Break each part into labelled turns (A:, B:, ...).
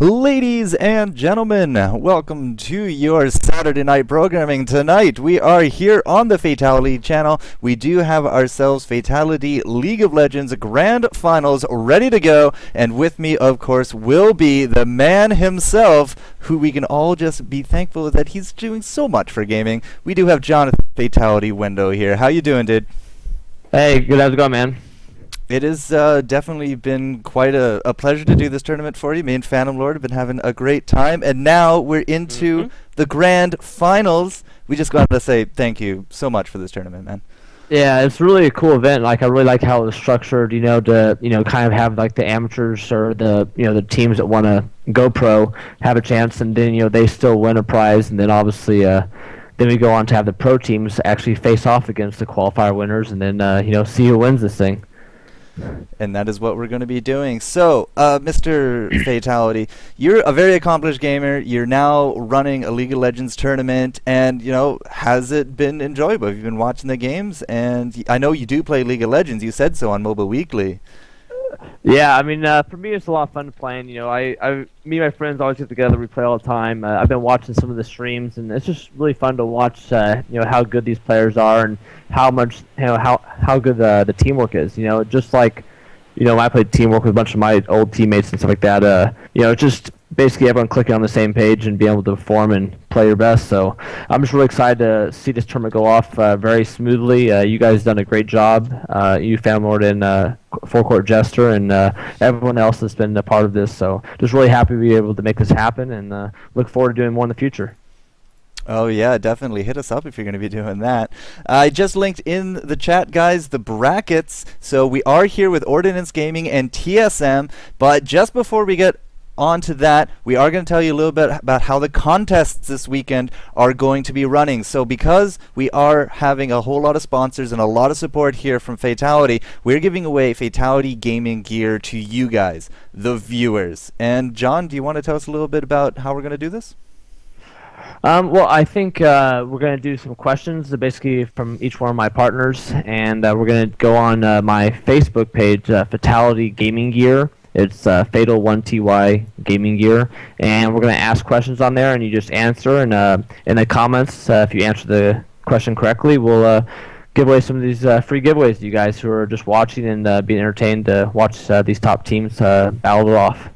A: Ladies and gentlemen, welcome to your Saturday night programming. Tonight we are here on the Fatality channel. We do have ourselves Fatality League of Legends Grand Finals ready to go, and with me of course will be the man himself, who we can all just be thankful that he's doing so much for gaming. We do have Jonathan Fatality Window here. How you doing, dude?
B: Hey, good. How's it going, man?
A: It has definitely been quite a pleasure to do this tournament for you. Me and Phantom Lord have been having a great time, and now we're into the grand finals. We just got to say thank you so much for this tournament, man.
B: Yeah, it's really a cool event. Like, I really like how it was structured, to, kind of have, like, the amateurs or the teams that want to go pro have a chance, and then, they still win a prize, and then obviously, then we go on to have the pro teams actually face off against the qualifier winners, and then, see who wins this thing.
A: And that is what we're going to be doing. So, Mr. Fatality, you're a very accomplished gamer. You're now running a League of Legends tournament, and, has it been enjoyable? Have you been watching the games? And I know you do play League of Legends. You said so on Mobile Weekly.
B: Yeah, I mean, for me, it's a lot of fun playing. Me and my friends always get together. We play all the time. I've been watching some of the streams, and it's just really fun to watch. How good these players are, and how much, how good the teamwork is. Just like, when I played teamwork with a bunch of my old teammates and stuff like that. Just basically everyone clicking on the same page and being able to perform and play your best. So I'm just really excited to see this tournament go off very smoothly. You guys done a great job. You, Phantom Lord, and Full Court Jester, and everyone else that's been a part of this. So just really happy to be able to make this happen, and look forward to doing more in the future.
A: Oh yeah, definitely. Hit us up if you're going to be doing that. I just linked in the chat, guys, the brackets. So we are here with Ordinance Gaming and TSM, but just before we get on to that, we are going to tell you a little bit about how the contests this weekend are going to be running. So because we are having a whole lot of sponsors and a lot of support here from Fatality, we're giving away Fatality gaming gear to you guys, the viewers. And John, do you want to tell us a little bit about how we're going to do this?
B: Well, I think we're going to do some questions basically from each one of my partners, and we're going to go on my Facebook page, Fatality Gaming Gear. It's Fatal1ty Gaming Gear, and we're going to ask questions on there, and you just answer, and in the comments, if you answer the question correctly, we'll give away some of these free giveaways to you guys who are just watching and being entertained to watch these top teams battle it off.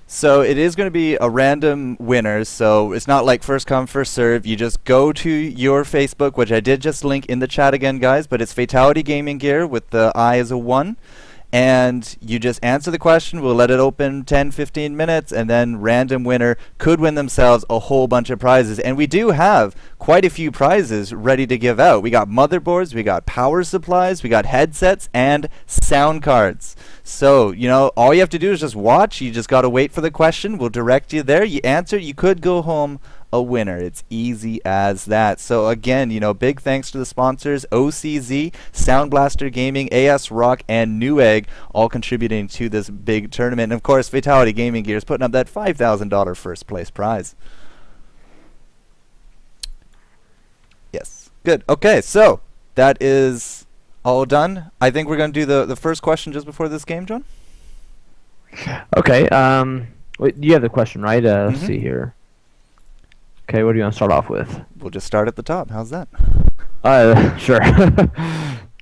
A: So it is going to be a random winner, so it's not like first come, first serve. You just go to your Facebook, which I did just link in the chat again, guys, but it's Fatality Gaming Gear with the I as a 1. And you just answer the question. We'll let it open 10-15 minutes, and then random winner could win themselves a whole bunch of prizes. And we do have quite a few prizes ready to give out. We got motherboards, we got power supplies, we got headsets, and sound cards. So, all you have to do is just watch. You just got to wait for the question. We'll direct you there. You answer, you could go home a winner. It's easy as that. So again, big thanks to the sponsors, OCZ, Sound Blaster Gaming, AS Rock, and Newegg, all contributing to this big tournament. And of course, Fatality Gaming Gear is putting up that $5,000 first place prize. Yes. Good. Okay, so that is all done. I think we're going to do the first question just before this game, John.
B: Okay. Wait, you have the question, right? Let's see here. Okay, what do you want to start off with?
A: We'll just start at the top. How's that?
B: Sure.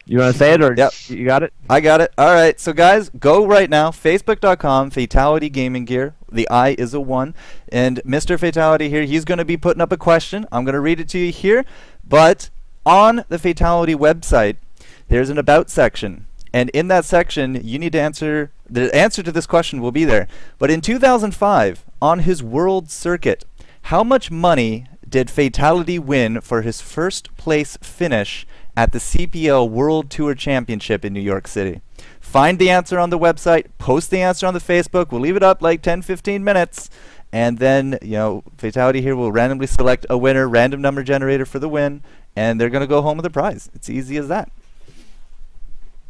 B: You want to say it, or
A: yep.
B: You got it?
A: I got it. All right, so guys, go right now, facebook.com, Fatality Gaming Gear. The I is a 1. And Mr. Fatality here, he's going to be putting up a question. I'm going to read it to you here. But on the Fatality website, there's an About section. And in that section, you need to answer, the answer to this question will be there. But in 2005, on his world circuit, how much money did Fatality win for his first place finish at the CPL World Tour Championship in New York City? Find the answer on the website, post the answer on the Facebook. We'll leave it up like 10-15 minutes, and then Fatality here will randomly select a winner, random number generator for the win, and they're going to go home with a prize. It's easy as that.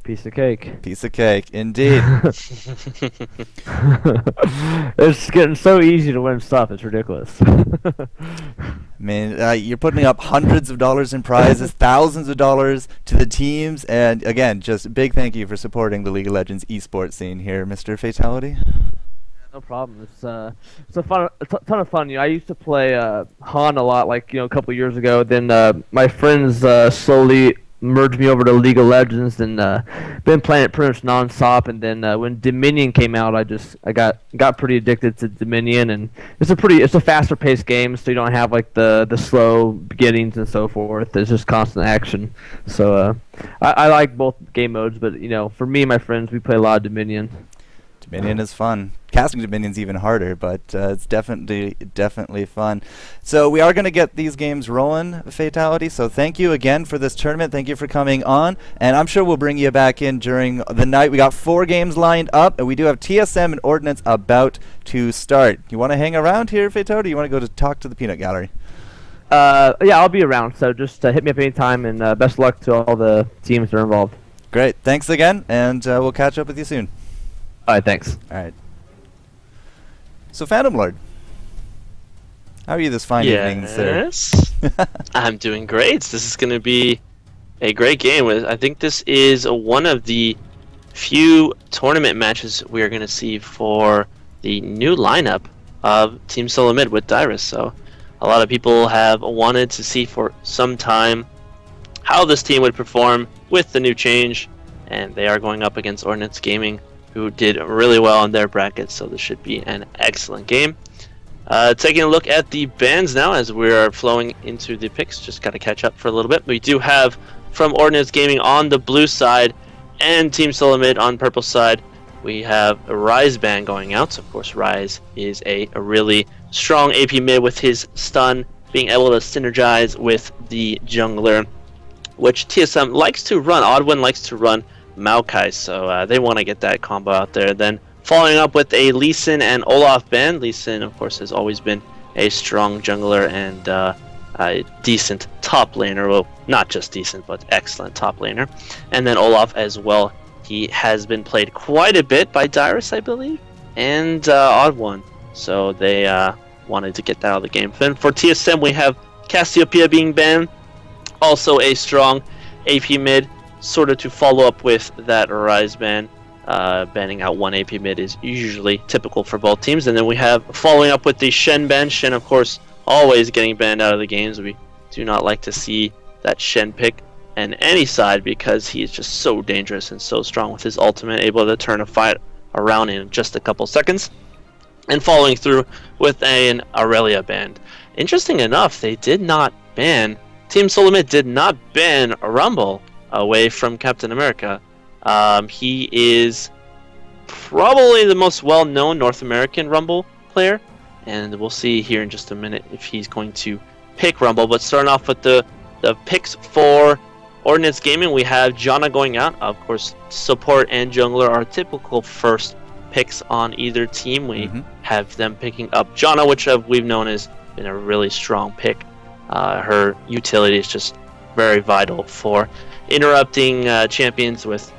B: Piece of cake.
A: Piece of cake, indeed.
B: It's getting so easy to win stuff. It's ridiculous.
A: I mean, you're putting up hundreds of dollars in prizes, thousands of dollars to the teams, and again, just a big thank you for supporting the League of Legends esports scene here, Mr. Fatality.
B: No problem. It's a ton of fun. I used to play Han a lot, like a couple years ago. Then my friends slowly merged me over to League of Legends, and been playing it pretty much nonstop. And then when Dominion came out, I got pretty addicted to Dominion, and it's a faster paced game, so you don't have like the slow beginnings and so forth. It's just constant action. So I like both game modes, but for me and my friends, we play a lot of Dominion.
A: Dominion is fun. Casting Dominion's even harder, but it's definitely fun. So we are going to get these games rolling, Fatality. So thank you again for this tournament. Thank you for coming on, and I'm sure we'll bring you back in during the night. We got 4 games lined up, and we do have TSM and Ordinance about to start. You want to hang around here, Fatality? Or you want to go to talk to the peanut gallery?
B: Yeah, I'll be around. So just hit me up anytime, and best of luck to all the teams that are involved.
A: Great. Thanks again, and we'll catch up with you soon.
B: All right, thanks.
A: All right. So, Phantom Lord, how are you this fine evening, sir?
C: Yes, I'm doing great. This is going to be a great game. I think this is one of the few tournament matches we are going to see for the new lineup of Team Solo Mid with Dyrus. So, a lot of people have wanted to see for some time how this team would perform with the new change, and they are going up against Ordinance Gaming, who did really well in their bracket, so this should be an excellent game. Taking a look at the bans now as we are flowing into the picks, just got to catch up for a little bit. We do have from Ordinance Gaming on the blue side and Team Solo Mid on purple side. We have a Rise ban going out. So of course, Rise is a really strong AP mid with his stun, being able to synergize with the jungler, which TSM likes to run. Oddwin likes to run Maokai, so they want to get that combo out there. Then following up with a Lee Sin and Olaf ban. Lee Sin, of course, has always been a strong jungler and a decent top laner. Well, not just decent, but excellent top laner. And then Olaf as well. He has been played quite a bit by Dyrus, I believe, and Odd1. So they wanted to get that out of the game. Then for TSM, we have Cassiopeia being banned. Also a strong AP mid. Sort of to follow up with that Rise ban, banning out one AP mid is usually typical for both teams. And then we have following up with the Shen ban. Shen, of course, always getting banned out of the games. We do not like to see that Shen pick on any side because he is just so dangerous and so strong with his ultimate, able to turn a fight around in just a couple seconds. And following through with an Aurelia ban. Interesting enough, they did not ban, Team Solo Mid did not ban Rumble away from Captain America. He is probably the most well-known North American Rumble player, and we'll see here in just a minute if he's going to pick Rumble. But starting off with the picks for Ordinance Gaming, we have Janna going out. Of course, support and jungler are typical first picks on either team. We have them picking up Janna, which we've known has been a really strong pick. Her utility is just very vital for interrupting champions with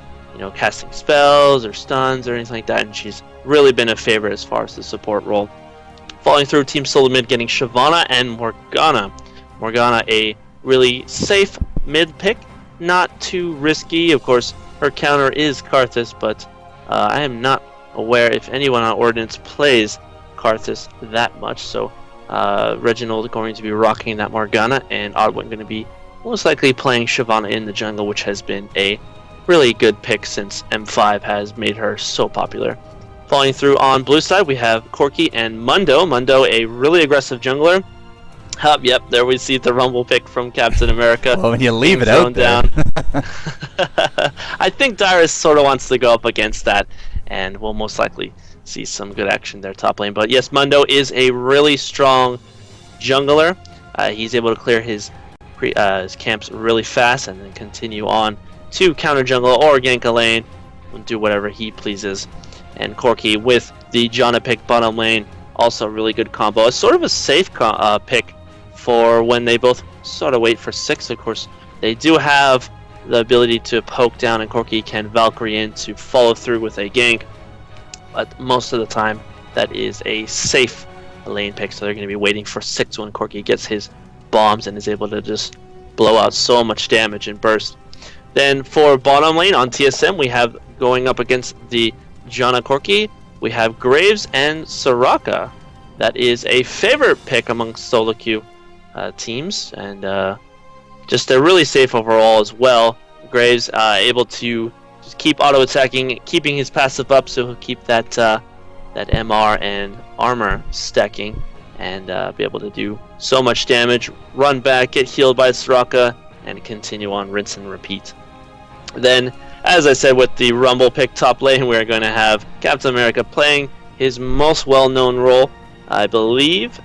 C: casting spells or stuns or anything like that, and she's really been a favorite as far as the support role. Following through, Team Solo Mid getting Shyvana and Morgana. Morgana, a really safe mid pick, not too risky. Of course, her counter is Karthus, but I am not aware if anyone on Ordinance plays Karthus that much, so Reginald going to be rocking that Morgana, and Oddwin going to be most likely playing Shyvana in the jungle, which has been a really good pick since M5 has made her so popular. Following through on blue side, we have Corki and Mundo. Mundo, a really aggressive jungler. Yep, there we see the Rumble pick from Captain America.
A: Well, when you leave it out there.
C: I think Dyrus sort of wants to go up against that, and we'll most likely see some good action there top lane. But yes, Mundo is a really strong jungler. He's able to clear his camps really fast and then continue on to counter jungle or gank a lane and do whatever he pleases. And Corki with the Janna pick bottom lane, also a really good combo. It's sort of a safe pick for when they both sort of wait for 6. Of course, they do have the ability to poke down, and Corki can Valkyrie in to follow through with a gank. But most of the time, that is a safe lane pick, so they're going to be waiting for 6 when Corki gets his bombs and is able to just blow out so much damage and burst. Then for bottom lane on TSM, we have going up against the Janna Corki, we have Graves and Soraka. That is a favorite pick amongst solo queue teams, and just they're really safe overall as well. Graves able to just keep auto attacking, keeping his passive up, so he'll keep that that MR and armor stacking, and be able to do so much damage, run back, get healed by Soraka, and continue on, rinse and repeat. Then, as I said, with the Rumble pick top lane, we're going to have Captain America playing his most well-known role. I believe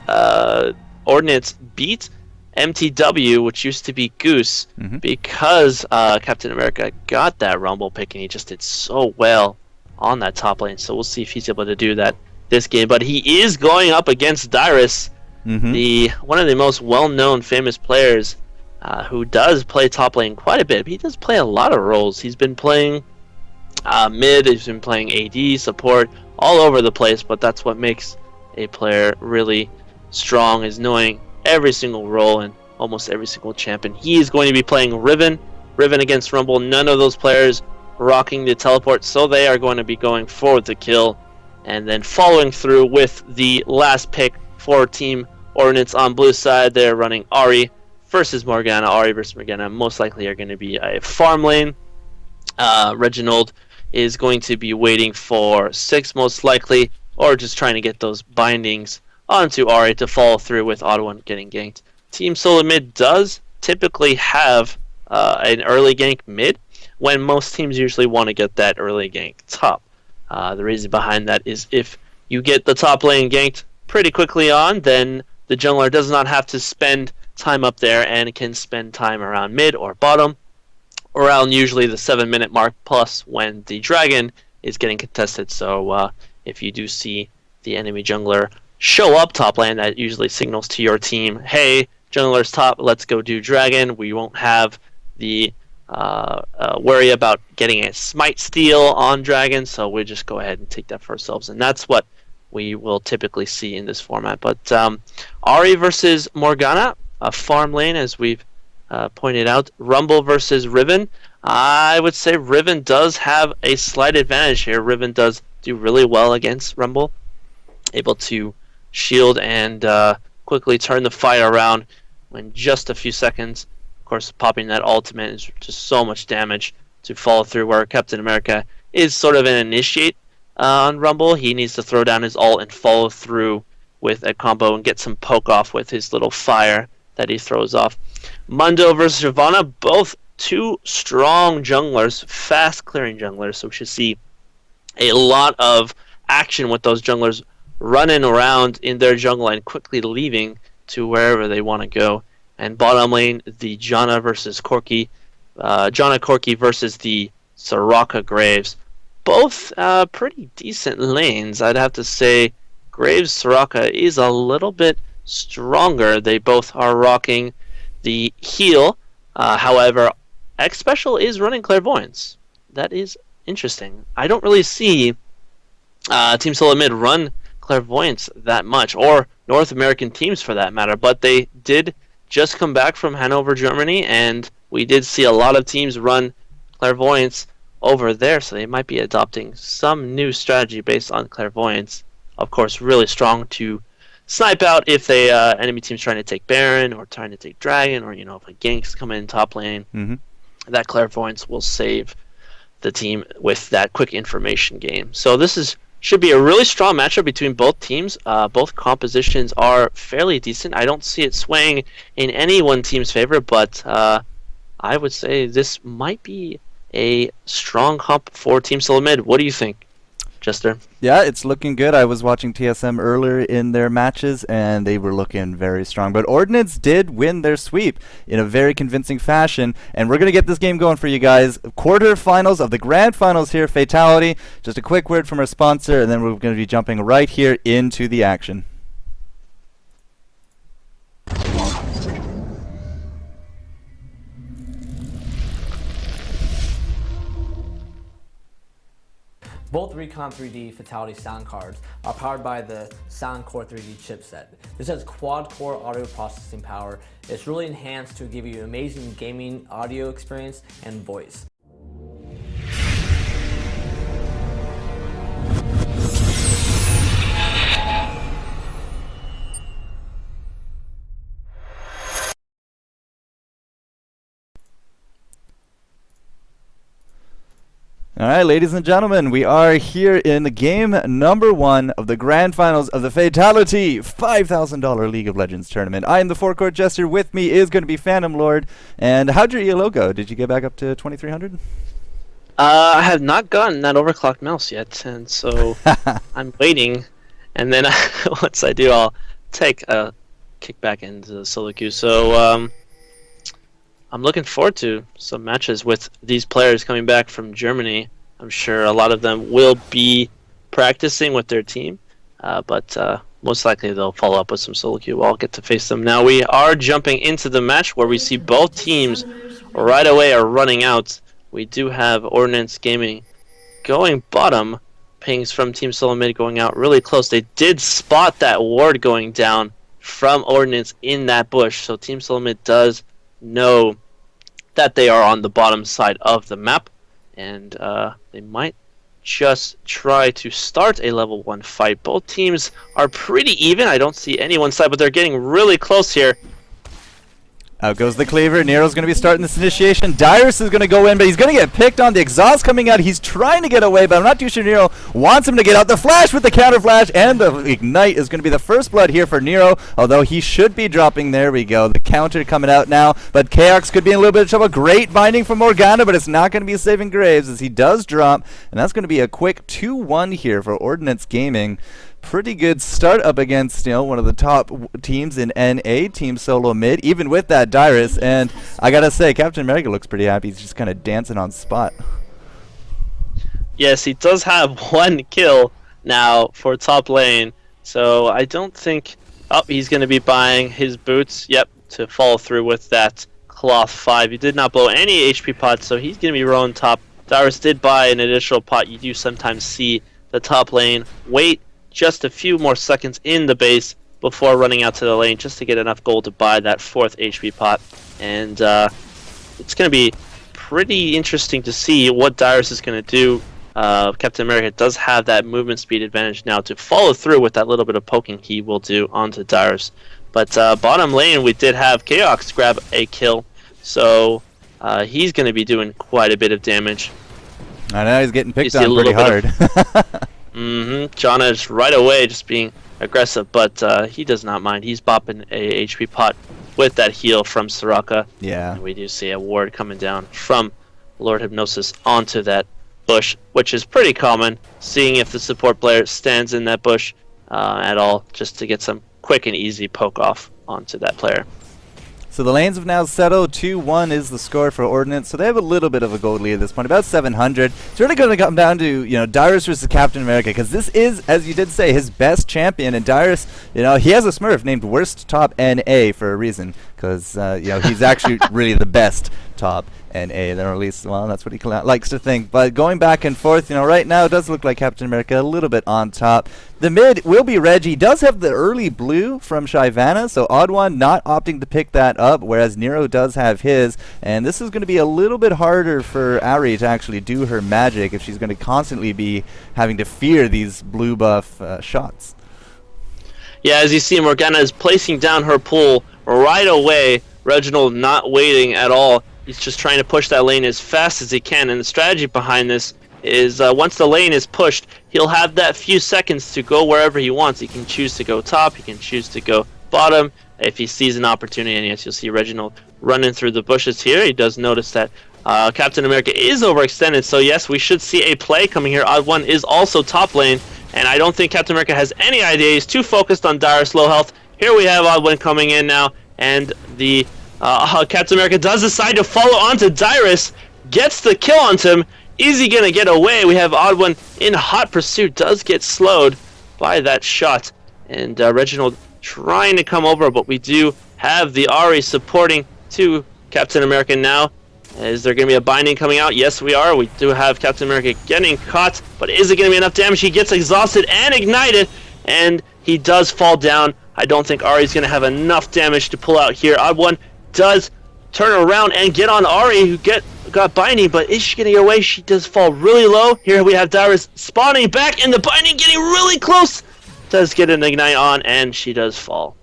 C: Ordinance beat MTW, which used to be Goose, because Captain America got that Rumble pick, and he just did so well on that top lane. So we'll see if he's able to do that this game. But he is going up against Dyrus, the one of the most well-known, famous players who does play top lane quite a bit. He does play a lot of roles. He's been playing mid, he's been playing AD, support, all over the place, but that's what makes a player really strong, is knowing every single role and almost every single champion. He is going to be playing Riven against Rumble. None of those players rocking the teleport, so they are going to be going for the kill, and then following through with the last pick for Team Ordinance on blue side. They're running Ahri versus Morgana. Ahri versus Morgana most likely are going to be a farm lane. Reginald is going to be waiting for 6 most likely, or just trying to get those bindings onto Ahri to follow through with auto and getting ganked. Team Solo Mid does typically have an early gank mid, when most teams usually want to get that early gank top. The reason behind that is if you get the top lane ganked pretty quickly on, then the jungler does not have to spend time up there and can spend time around mid or bottom, around usually the 7-minute mark plus when the dragon is getting contested. So if you do see the enemy jungler show up top lane, that usually signals to your team, hey, jungler's top, let's go do dragon. We won't have the worry about getting a smite steal on dragon, so we just go ahead and take that for ourselves, and that's what we will typically see in this format. But Ahri versus Morgana, a farm lane, as we've pointed out. Rumble versus Riven. I would say Riven does have a slight advantage here. Riven does do really well against Rumble, able to shield and quickly turn the fight around in just a few seconds. Of course, popping that ultimate is just so much damage to follow through, where Captain America is sort of an initiate on Rumble. He needs to throw down his ult and follow through with a combo and get some poke off with his little fire that he throws off. Mundo versus Shyvana, both two strong junglers, fast clearing junglers, so we should see a lot of action with those junglers running around in their jungle and quickly leaving to wherever they want to go. And bottom lane, the Janna versus Corki, Janna Corki versus the Soraka Graves. Both pretty decent lanes. I'd have to say Graves Soraka is a little bit stronger. They both are rocking the heal. However, X Special is running Clairvoyance. That is interesting. I don't really see Team Solo Mid run Clairvoyance that much, or North American teams for that matter, but they did just come back from Hanover, Germany, and we did see a lot of teams run Clairvoyance over there, so they might be adopting some new strategy based on Clairvoyance. Of course, really strong to snipe out if they enemy team's trying to take Baron or trying to take Dragon, or if a gank's coming in top lane. That Clairvoyance will save the team with that quick information game. So this should be a really strong matchup between both teams. Both compositions are fairly decent. I don't see it swaying in any one team's favor, but I would say this might be a strong comp for Team Solo Mid. What do you think, Jester?
A: Yeah, it's looking good. I was watching TSM earlier in their matches, and they were looking very strong. But Ordinance did win their sweep in a very convincing fashion, and we're going to get this game going for you guys. Quarterfinals of the Grand Finals here, Fatal1ty. Just a quick word from our sponsor, and then we're going to be jumping right here into the action.
D: Both Recon 3D Fatal1ty sound cards are powered by the Soundcore 3D chipset. This has quad-core audio processing power. It's really enhanced to give you amazing gaming audio experience and voice.
A: All right, ladies and gentlemen, we are here in game number 1 of the grand finals of the Fatal1ty $5,000 League of Legends tournament. I am the forecourt jester. With me is going to be Phantom Lord. And how'd your ELO go? Did you get back up to 2,300?
C: I have not gotten that overclocked mouse yet, and so I'm waiting. And then once I do, I'll take a kick back into the solo queue. So I'm looking forward to some matches with these players coming back from Germany. I'm sure a lot of them will be practicing with their team, but most likely they'll follow up with some solo queue. I'll get to face them. Now we are jumping into the match where we see both teams right away are running out. We do have Ordinance Gaming going bottom. Pings from Team Solo Mid going out really close. They did spot that ward going down from Ordinance in that bush, so Team Solo Mid does know that they are on the bottom side of the map, and they might just try to start a level 1 fight. Both teams are pretty even. I don't see any one side, but they're getting really close here.
A: Out goes the cleaver. Nero's going to be starting this initiation. Dyrus is going to go in, but he's going to get picked on. The exhaust coming out. He's trying to get away, but I'm not too sure Nero wants him to get out. The flash with the counter flash, and the ignite is going to be the first blood here for Nero, although he should be dropping. There we go. The counter coming out now, but Chaos could be in a little bit of trouble. Great binding from Morgana, but it's not going to be saving Graves as he does drop, and that's going to be a quick 2-1 here for Ordinance Gaming. Pretty good start up against, one of the top teams in NA, Team Solo Mid, even with that Dyrus. And I gotta say, Captain America looks pretty happy. He's just kind of dancing on spot.
C: Yes, he does have 1 kill now for top lane, so I don't think... Oh, he's going to be buying his boots, yep, to follow through with that cloth 5. He did not blow any HP pots, so he's going to be rolling top. Dyrus did buy an additional pot. You do sometimes see the top lane wait just a few more seconds in the base before running out to the lane just to get enough gold to buy that 4th HP pot. And it's going to be pretty interesting to see what Dyrus is going to do. Captain America does have that movement speed advantage now to follow through with that little bit of poking he will do onto Dyrus. But bottom lane, we did have Chaos grab a kill, so he's going to be doing quite a bit of damage.
A: I know, he's getting picked on pretty hard.
C: Jana is right away just being aggressive, but he does not mind. He's bopping a HP pot with that heal from Soraka.
A: Yeah.
C: And we do see a ward coming down from Lord Hypnosis onto that bush, which is pretty common, seeing if the support player stands in that bush at all, just to get some quick and easy poke off onto that player.
A: So the lanes have now settled. 2-1 is the score for Ordinance. So they have a little bit of a gold lead at this point, about 700. It's really going to come down to, Dyrus versus Captain America, because this is, as you did say, his best champion. And Dyrus, he has a Smurf named Worst Top NA for a reason, because, he's actually really the best top NA, or at least, well, that's what he likes to think. But going back and forth, right now it does look like Captain America a little bit on top. The mid will be Reggie. He does have the early blue from Shyvana, so Odd1 not opting to pick that up, whereas Nero does have his. And this is going to be a little bit harder for Ari to actually do her magic if she's going to constantly be having to fear these blue buff shots.
C: Yeah, as you see, Morgana is placing down her pull right away. Reginald not waiting at all. He's just trying to push that lane as fast as he can, and the strategy behind this is once the lane is pushed, he'll have that few seconds to go wherever he wants. He can choose to go top, he can choose to go bottom if he sees an opportunity. And yes, you'll see Reginald running through the bushes here. He does notice that Captain America is overextended, so yes, we should see a play coming here. Odd1 is also top lane, and I don't think Captain America has any idea. He's too focused on Dyrus' low health. Here we have Odd1 coming in now, and the Captain America does decide to follow onto Dyrus, gets the kill onto him. Is he going to get away? We have Odd1 in hot pursuit, does get slowed by that shot. And Reginald trying to come over, but we do have the Ari supporting to Captain America now. Is there going to be a binding coming out? Yes, we are. We do have Captain America getting caught, but is it going to be enough damage? He gets exhausted and ignited, and he does fall down. I don't think Ari's going to have enough damage to pull out here. Odd1 does turn around and get on Ari, who got binding, but is she going to get away? She does fall really low. Here we have Dyrus spawning back, and the binding getting really close. Does get an ignite on, and she does fall.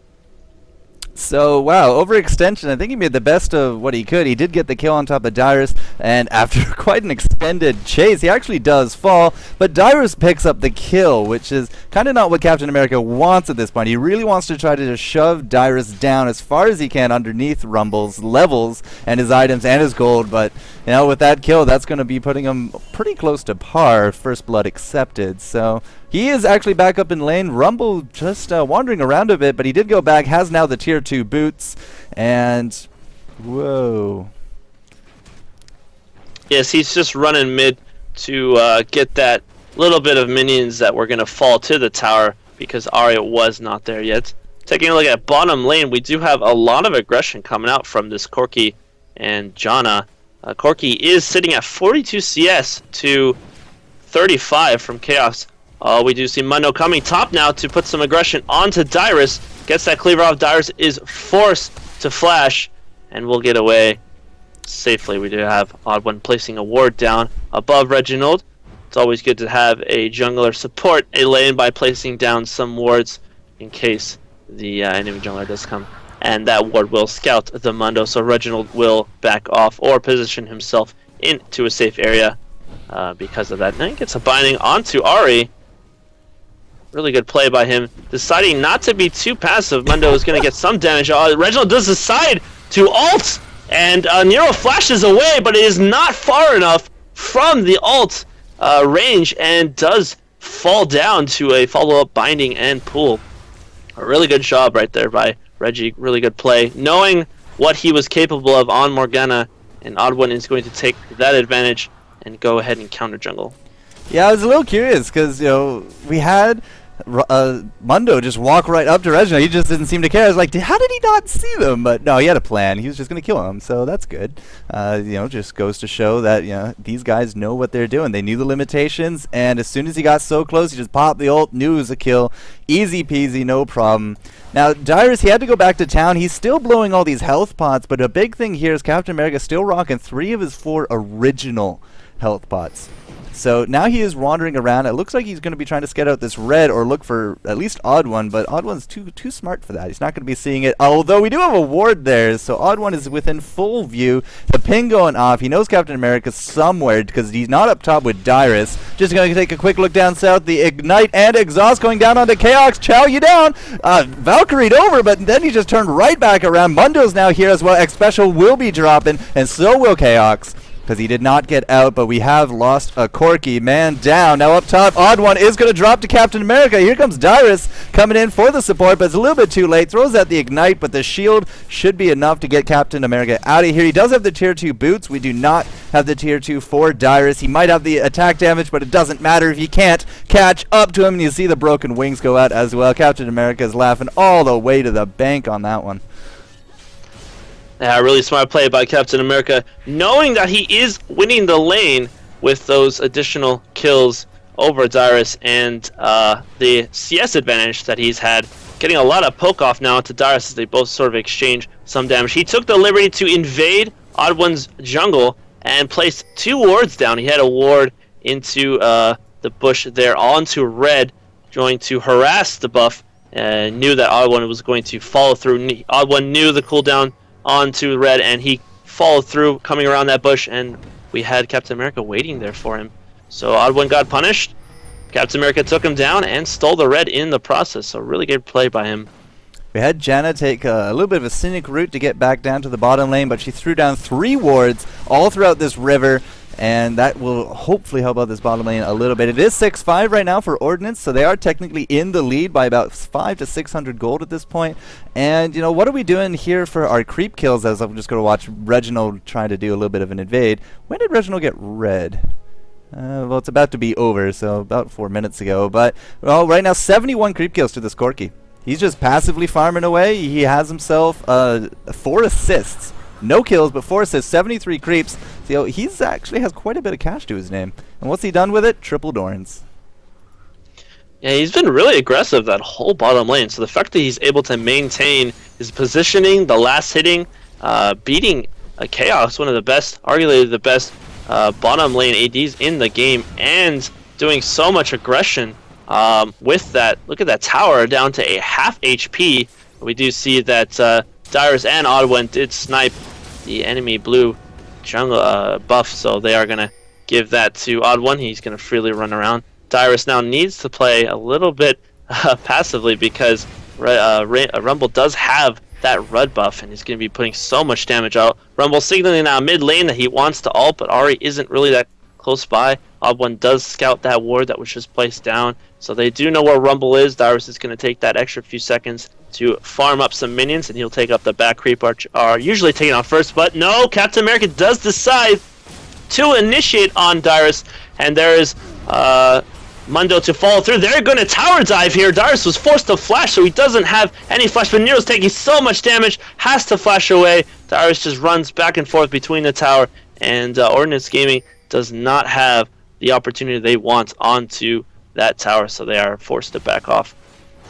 A: So, wow, overextension. I think he made the best of what he could. He did get the kill on top of Dyrus, and after quite an extended chase. He actually does fall, but Dyrus picks up the kill, which is kind of not what Captain America wants at this point. He really wants to try to just shove Dyrus down as far as he can underneath Rumble's levels and his items and his gold, but you know, with that kill, that's going to be putting him pretty close to par, first blood accepted. So he is actually back up in lane. Rumble just wandering around a bit, but he did go back, has now the tier 2 boots, and whoa.
C: Yes, he's just running mid to get that little bit of minions that were going to fall to the tower because Arya was not there yet. Taking a look at bottom lane, we do have a lot of aggression coming out from this Corki and Janna. Corki is sitting at 42 CS to 35 from Chaos. We do see Mundo coming top now to put some aggression onto Dyrus. Gets that cleaver off. Dyrus is forced to flash and will get away safely. We do have Odd1 placing a ward down above Reginald. It's always good to have a jungler support a lane by placing down some wards in case the enemy jungler does come. And that ward will scout the Mundo, so Reginald will back off or position himself into a safe area because of that. And he gets a binding onto Ahri. Really good play by him, deciding not to be too passive. Mundo is going to get some damage. Reginald does decide to ult, and Nero flashes away, but it is not far enough from the ult range and does fall down to a follow-up binding and pull. A really good job right there by Reggie. Really good play, knowing what he was capable of on Morgana, and Odd1 is going to take that advantage and go ahead and counter jungle.
A: Yeah, I was a little curious because, you know, we had Mundo just walk right up to Reginald. He just didn't seem to care. I was like, how did he not see them? But no, he had a plan. He was just going to kill him, so that's good. You know, just goes to show that, you know, these guys know what they're doing. They knew the limitations, and as soon as he got so close, he just popped the ult, knew it was a kill. Easy peasy, no problem. Now, Dyrus, he had to go back to town. He's still blowing all these health pots, but a big thing here is Captain America still rocking 3 of his 4 original health pots. So now he is wandering around. It looks like he's going to be trying to scout out this red or look for at least Odd1, but Odd1's too smart for that. He's not going to be seeing it, although we do have a ward there, so Odd1 is within full view. The ping going off. He knows Captain America somewhere because he's not up top with Dyrus. Just going to take a quick look down south. The Ignite and Exhaust going down onto Chaos. Chow you down. Valkyrie'd over, but then he just turned right back around. Mundo's now here as well. X Special will be dropping, and so will Chaos, because he did not get out, but we have lost a Corki. Man down. Now up top, Odd1 is going to drop to Captain America. Here comes Dyrus coming in for the support, but it's a little bit too late. Throws out the Ignite, but the shield should be enough to get Captain America out of here. He does have the tier 2 boots. We do not have the tier 2 for Dyrus. He might have the attack damage, but it doesn't matter if you can't catch up to him. And you see the broken wings go out as well. Captain America is laughing all the way to the bank on that one.
C: Yeah, really smart play by Captain America, knowing that he is winning the lane with those additional kills over Dyrus and the CS advantage that he's had. Getting a lot of poke off now to Dyrus as they both sort of exchange some damage. He took the liberty to invade Odd1's jungle and placed 2 wards down. He had a ward into the bush there onto red, going to harass the buff. Knew that Odd1 was going to follow through. Odd1 knew the cooldown onto red, and he followed through, coming around that bush, and we had Captain America waiting there for him. So Odd1 got punished. Captain America took him down and stole the red in the process, so really good play by him.
A: We had Janna take a little bit of a scenic route to get back down to the bottom lane, but she threw down 3 wards all throughout this river, and that will hopefully help out this bottom lane a little bit. It is 6-5 right now for Ordinance, so they are technically in the lead by about 500 to 600 gold at this point. And, you know, what are we doing here for our creep kills, as I'm just going to watch Reginald trying to do a little bit of an invade. When did Reginald get red? Well, it's about to be over, so about 4 minutes ago. But, well, right now, 71 creep kills to this Corki. He's just passively farming away. He has himself 4 assists. No kills, but 4 assists, 73 creeps. So he's actually has quite a bit of cash to his name. And what's he done with it? Triple Dorns.
C: Yeah, he's been really aggressive that whole bottom lane. So the fact that he's able to maintain his positioning, the last hitting, beating Chaos, one of the best, arguably the best bottom lane ADs in the game, and doing so much aggression with that. Look at that tower down to a half HP. We do see that Dyrus and Odd1 did snipe the enemy blue jungle buff, so they are going to give that to Odd1. He's going to freely run around. Dyrus now needs to play a little bit passively because Rumble does have that Rud buff, and he's going to be putting so much damage out. Rumble signaling now mid lane that he wants to ult, but Ahri isn't really that close by. Odd1 does scout that ward that was just placed down, so they do know where Rumble is. Dyrus is going to take that extra few seconds to farm up some minions, and he'll take up the back creep are usually taken out first, but no, Captain America does decide to initiate on Dyrus, and there is Mundo to follow through. They're going to tower dive here. Dyrus was forced to flash, so he doesn't have any flash, but Nero's taking so much damage, has to flash away. Dyrus just runs back and forth between the tower, and Ordinance Gaming does not have the opportunity they want onto that tower, so they are forced to back off.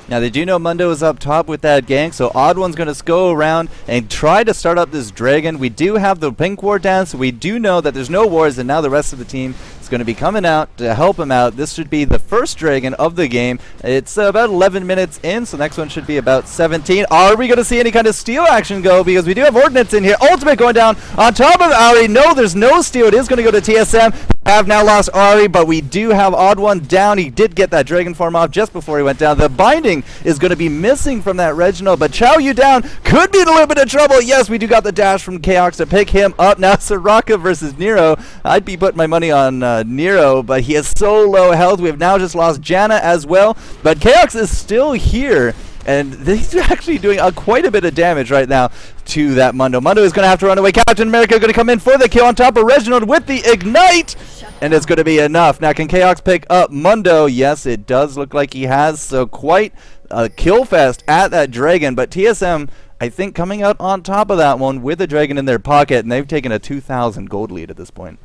A: Now they do know Mundo is up top with that gank, so Odd1's going to go around and try to start up this dragon. We do have the pink ward down, so we do know that there's no wards, and now the rest of the team is going to be coming out to help him out. This should be the first dragon of the game. It's about 11 minutes in, so next one should be about 17. Are we going to see any kind of steal action go? Because we do have Ordinance in here. Ultimate going down on top of Ahri. No, there's no steal. It is going to go to TSM. Have now lost Ahri, but we do have Odd1 down. He did get that dragon form off just before he went down. The binding is going to be missing from that Reginald, but Chow Yu down could be in a little bit of trouble. Yes, we do got the dash from Chaos to pick him up. Now Soraka versus Nero. I'd be putting my money on Nero, but he is so low health. We have now just lost Janna as well, but Chaos is still here, and he's actually doing quite a bit of damage right now to that Mundo. Mundo is going to have to run away. Captain America going to come in for the kill on top of Reginald with the Ignite, and it's going to be enough. Now, can Chaos pick up Mundo? Yes, it does look like he has, so quite a kill fest at that dragon, but TSM, I think, coming out on top of that one with a dragon in their pocket, and they've taken a 2,000 gold lead at this point.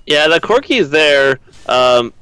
C: Yeah, the Corki there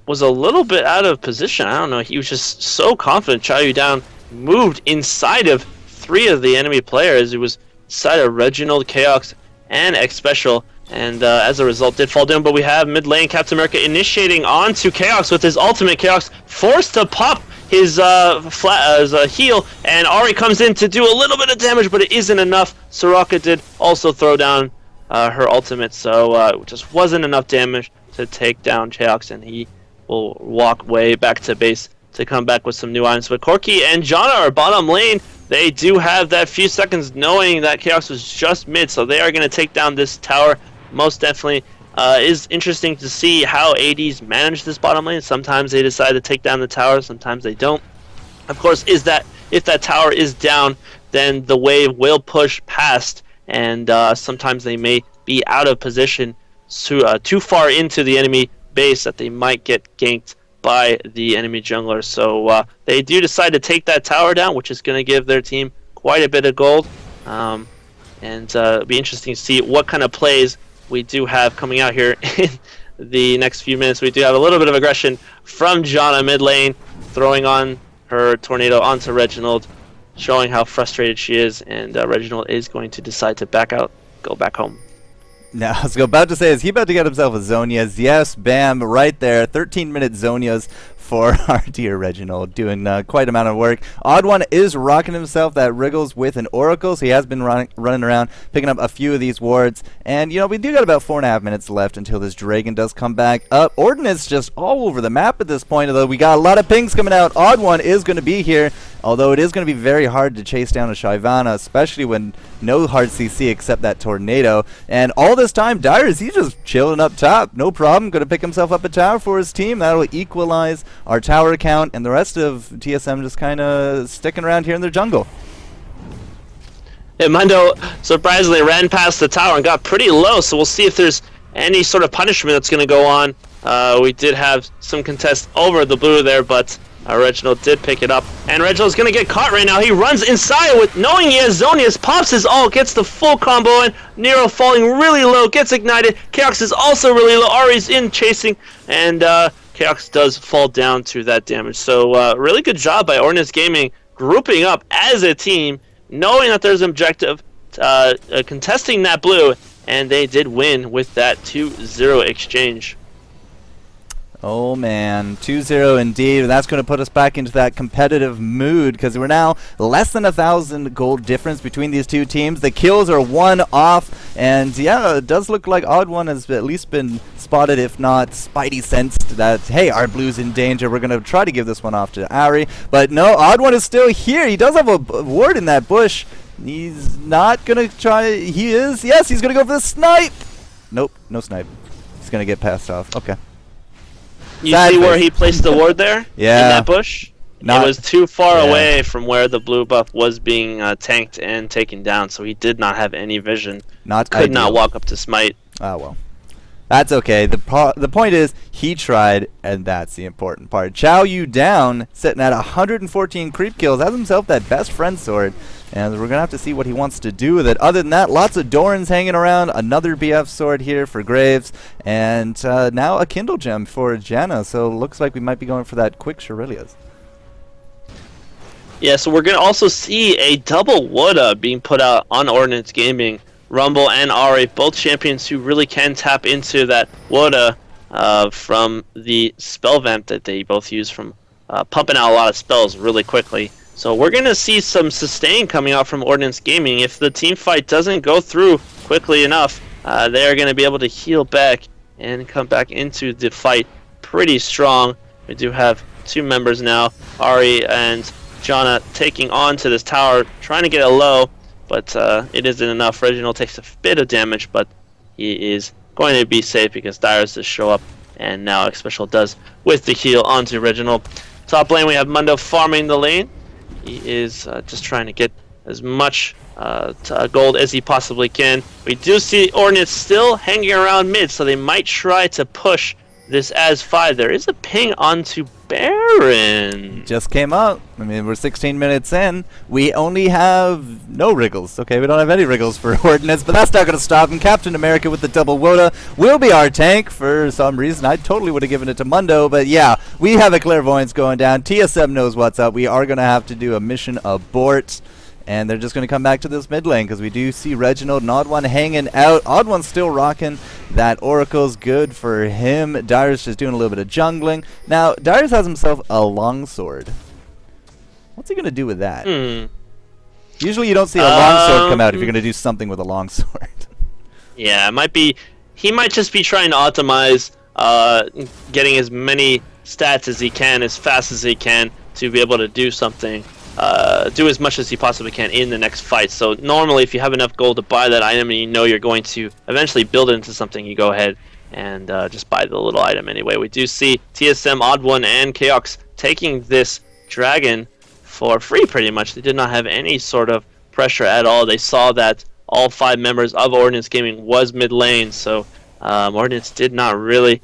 C: was a little bit out of position. I don't know. He was just so confident. Chow Yu down moved inside of 3 of the enemy players. It was inside of Reginald, Chaos, and X Special, and as a result did fall down. But we have mid lane Captain America initiating onto Chaos with his ultimate. Chaos forced to pop his heal, and Ahri comes in to do a little bit of damage, but it isn't enough. Soraka did also throw down her ultimate, so it just wasn't enough damage to take down Chaos, and he will walk way back to base to come back with some new items. But Corki and Janna are bottom lane. They do have that few seconds knowing that Chaos was just mid, so they are going to take down this tower. Most definitely is interesting to see how ADs manage this bottom lane. Sometimes they decide to take down the tower, sometimes they don't. Of course, is that if that tower is down, then the wave will push past, and sometimes they may be out of position too far into the enemy base that they might get ganked by the enemy jungler. So they do decide to take that tower down, which is going to give their team quite a bit of gold. And it'll be interesting to see what kind of plays we do have coming out here in the next few minutes. We do have a little bit of aggression from Janna mid lane, throwing on her tornado onto Reginald, showing how frustrated she is, and Reginald is going to decide to back out, go back home.
A: Now, I was about to say, is he about to get himself a Zonias? Yes, bam, right there. 13-minute Zonias for our dear Reginald, doing quite amount of work. Odd1 is rocking himself that Wriggles with an Oracle, so he has been running around, picking up a few of these wards. And, you know, we do got about 4.5 minutes left until this Dragon does come back up. Ordinance just all over the map at this point, although we got a lot of pings coming out. Odd1 is going to be here, although it is going to be very hard to chase down a Shyvana, especially when no hard CC except that tornado. And all this time, Dyrus, he's just chilling up top. No problem. Going to pick himself up a tower for his team. That'll equalize our tower count, and the rest of TSM just kind of sticking around here in their jungle.
C: Yeah, Mundo surprisingly ran past the tower and got pretty low, so we'll see if there's any sort of punishment that's going to go on. We did have some contest over the blue there, but Reginald did pick it up, and Reginald's going to get caught right now. He runs inside with, knowing he has Zonius, pops his ult, gets the full combo in. Nero falling really low, gets ignited. Chaos is also really low. Ahri's in chasing, and Chaos does fall down to that damage. So really good job by Ordinance Gaming, grouping up as a team, knowing that there's an objective, contesting that blue, and they did win with that 2-0 exchange.
A: Oh man, 2-0 indeed. That's going to put us back into that competitive mood because we're now less than 1,000 gold difference between these two teams. The kills are 1 off, and yeah, it does look like Odd1 has at least been spotted, if not spidey sensed that, hey, our blue's in danger. We're going to try to give this one off to Ari, but no, Odd1 is still here. He does have a ward in that bush. He's not going to try. He is. Yes, he's going to go for the snipe. Nope, no snipe. He's going to get passed off. Okay.
C: You see where he placed the ward there?
A: Yeah.
C: In that bush? It was too far away from where the blue buff was being tanked and taken down, so he did not have any vision. Could not walk up to smite.
A: Oh, well. That's okay. The point is, he tried, and that's the important part. Chow Yu down, sitting at 114 creep kills, has himself that best friend sword, and we're going to have to see what he wants to do with it. Other than that, lots of Dorans hanging around, another BF sword here for Graves, and now a Kindle Gem for Janna, so looks like we might be going for that quick Shurilias.
C: Yeah, so we're going to also see a double Woda being put out on Ordinance Gaming. Rumble and Ari, both champions who really can tap into that Woda from the spell vamp that they both use from pumping out a lot of spells really quickly. So we're going to see some sustain coming out from Ordinance Gaming. If the team fight doesn't go through quickly enough, they are going to be able to heal back and come back into the fight pretty strong. We do have 2 members now, Ari and Janna, taking on to this tower, trying to get it low. But it isn't enough. Reginald takes a bit of damage, but he is going to be safe because Dyrus does show up, and now X Special does with the heal onto Reginald. Top lane, we have Mundo farming the lane. He is just trying to get as much gold as he possibly can. We do see Ordinance still hanging around mid, so they might try to push this as 5. There is a ping onto Baron.
A: Just came up. I mean, we're 16 minutes in. We only have no wriggles. Okay, we don't have any wriggles for Ordinance, but that's not going to stop him. Captain America with the double Woda will be our tank for some reason. I totally would have given it to Mundo, but yeah, we have a clairvoyance going down. TSM knows what's up. We are going to have to do a mission abort. And they're just going to come back to this mid lane because we do see Reginald and Odd1 hanging out. Odd1's still rocking. That Oracle's good for him. Dyrus just doing a little bit of jungling. Now, Dyrus has himself a longsword. What's he going to do with that? Usually you don't see a longsword come out if you're going to do something with a longsword.
C: Yeah, it might be. He might just be trying to optimize getting as many stats as he can, as fast as he can, to be able to do something. Do as much as he possibly can in the next fight. So normally if you have enough gold to buy that item and you know you're going to eventually build it into something, you go ahead and just buy the little item anyway. We do see TSM, Odd1, and Chaox taking this dragon for free pretty much. They did not have any sort of pressure at all. They saw that all 5 members of Ordinance Gaming was mid lane, so Ordinance did not really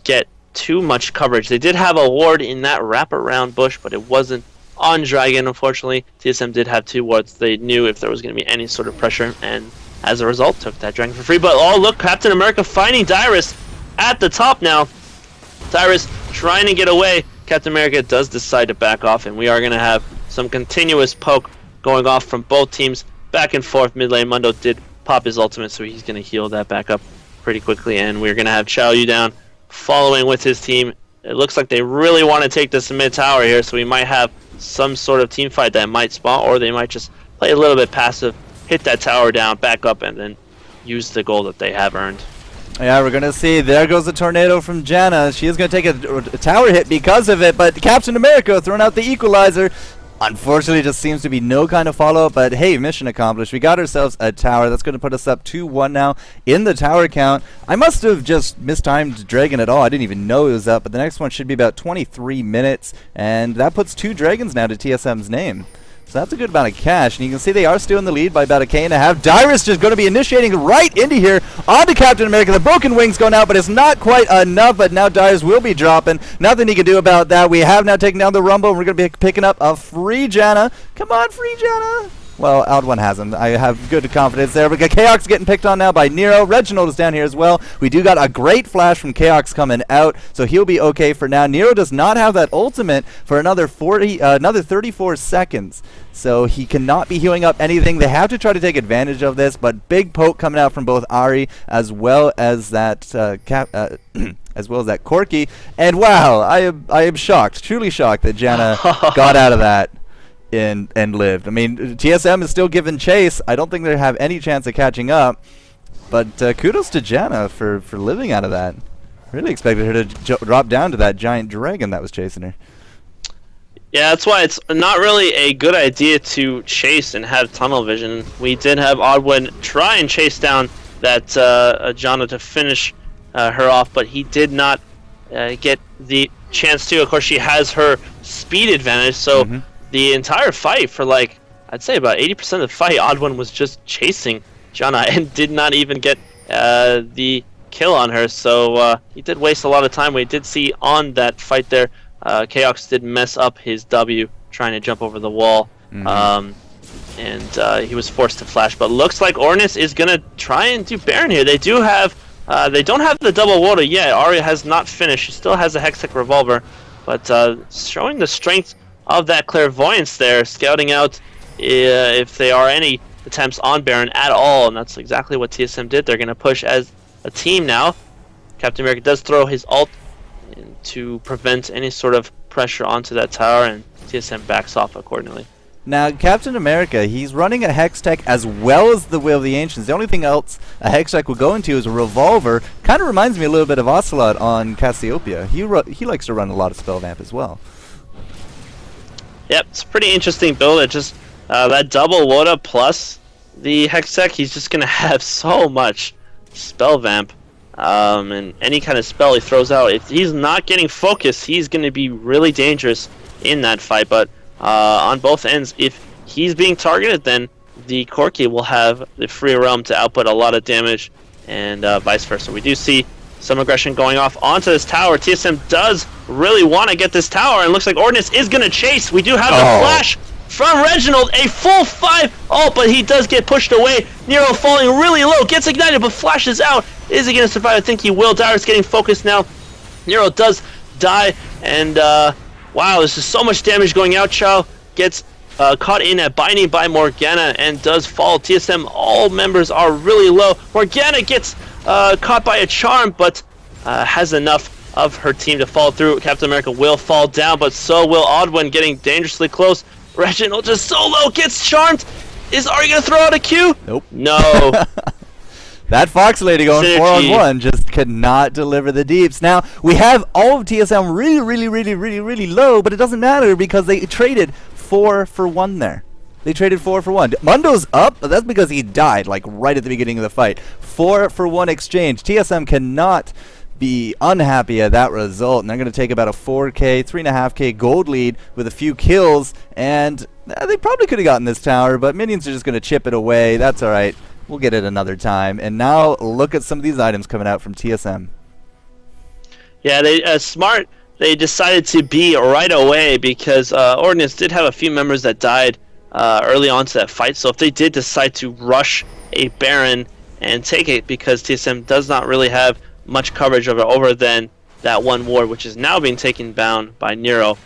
C: get too much coverage. They did have a ward in that wraparound bush, but it wasn't on Dragon, unfortunately. TSM did have 2 wards. They knew if there was going to be any sort of pressure, and as a result, took that Dragon for free. But oh, look, Captain America finding Dyrus at the top now. Dyrus trying to get away. Captain America does decide to back off, and we are going to have some continuous poke going off from both teams, back and forth mid lane. Mundo did pop his ultimate, so he's going to heal that back up pretty quickly, and we're going to have Chow Yu down, following with his team. It looks like they really want to take this mid tower here, so we might have some sort of team fight that might spawn, or they might just play a little bit passive, hit that tower down, back up, and then use the gold that they have earned.
A: Yeah, we're going to see. There goes the tornado from Janna. She is going to take a tower hit because of it, but Captain America throwing out the equalizer. Unfortunately, just seems to be no kind of follow-up, but hey, mission accomplished. We got ourselves a tower. That's going to put us up 2-1 now in the tower count. I must have just mistimed Dragon at all. I didn't even know it was up, but the next one should be about 23 minutes, and that puts 2 dragons now to TSM's name. So that's a good amount of cash, and you can see they are still in the lead by about 1.5 K. Dyrus just going to be initiating right into here onto Captain America. The broken wings going out, but it's not quite enough, but now Dyrus will be dropping. Nothing he can do about that. We have now taken down the Rumble, and we're going to be picking up a free Janna. Come on, free Janna. Well, Odd1 has him. I have good confidence there. We got Chaox getting picked on now by Nero. Reginald is down here as well. We do got a great flash from Chaox coming out, so he'll be okay for now. Nero does not have that ultimate for another 34 seconds, so he cannot be healing up anything. They have to try to take advantage of this, but big poke coming out from both Ari as well as that as well as that Corki. And wow, I am shocked, truly shocked that Janna got out of that and lived. I mean, TSM is still giving chase. I don't think they have any chance of catching up, but kudos to Janna for living out of that. Really expected her to drop down to that giant dragon that was chasing her.
C: Yeah, that's why it's not really a good idea to chase and have tunnel vision. We did have Odd1 try and chase down that Janna to finish her off, but he did not get the chance to. Of course, she has her speed advantage, so the entire fight for, like, I'd say about 80% of the fight, Odd1 was just chasing Janna and did not even get the kill on her. So he did waste a lot of time. We did see on that fight there, Chaox did mess up his W trying to jump over the wall. And he was forced to flash. But looks like Ordinance is going to try and do Baron here. They do have, they don't have the double water yet. Arya has not finished. She still has a Hextech Revolver. But showing the strength of that clairvoyance there, scouting out if there are any attempts on Baron at all, and that's exactly what TSM did. They're going to push as a team now. Captain America does throw his ult to prevent any sort of pressure onto that tower, and TSM backs off accordingly.
A: Now, Captain America, he's running a Hextech as well as the Will of the Ancients. The only thing else a Hextech will go into is a Revolver. Kind of reminds me a little bit of Ocelot on Cassiopeia. He likes to run a lot of Spell Vamp as well.
C: Yep, it's a pretty interesting build. It just that double Woda plus the Hextech, he's just gonna have so much spell vamp, and any kind of spell he throws out. If he's not getting focused, he's gonna be really dangerous in that fight. But on both ends, if he's being targeted, then the Corki will have the free realm to output a lot of damage, and vice versa. We do see some aggression going off onto this tower. TSM does really want to get this tower, and looks like Ordinance is going to chase. We do have the flash from Reginald, a full 5. Oh, but he does get pushed away. Nero falling really low, gets ignited, but flashes out. Is he going to survive? I think he will. Dyer's getting focused now. Nero does die, and wow, there's just so much damage going out. Chow gets caught in a binding by Morgana and does fall. TSM, all members are really low. Morgana gets caught by a charm, but has enough of her team to fall through. Captain America will fall down, but so will Odd1, getting dangerously close. Reginald just so low, gets charmed. Is Ari going to throw out a Q?
A: Nope.
C: No.
A: That Fox Lady going
C: Synergy.
A: 4-on-1 just could not deliver the deeps. Now, we have all of TSM really low, but it doesn't matter because they traded 4 for 1 there. They traded 4 for 1. Mundo's up, but that's because he died, like, right at the beginning of the fight. 4 for 1 exchange. TSM cannot be unhappy at that result, and they're going to take about a 4K, 3.5K gold lead with a few kills, and they probably could have gotten this tower, but minions are just going to chip it away. That's all right. We'll get it another time. And now look at some of these items coming out from TSM.
C: Yeah, they smart. They decided to be right away because Ordinance did have a few members that died early on to that fight. So if they did decide to rush a Baron and take it, because TSM does not really have much coverage over than that one ward, which is now being taken down by Nero.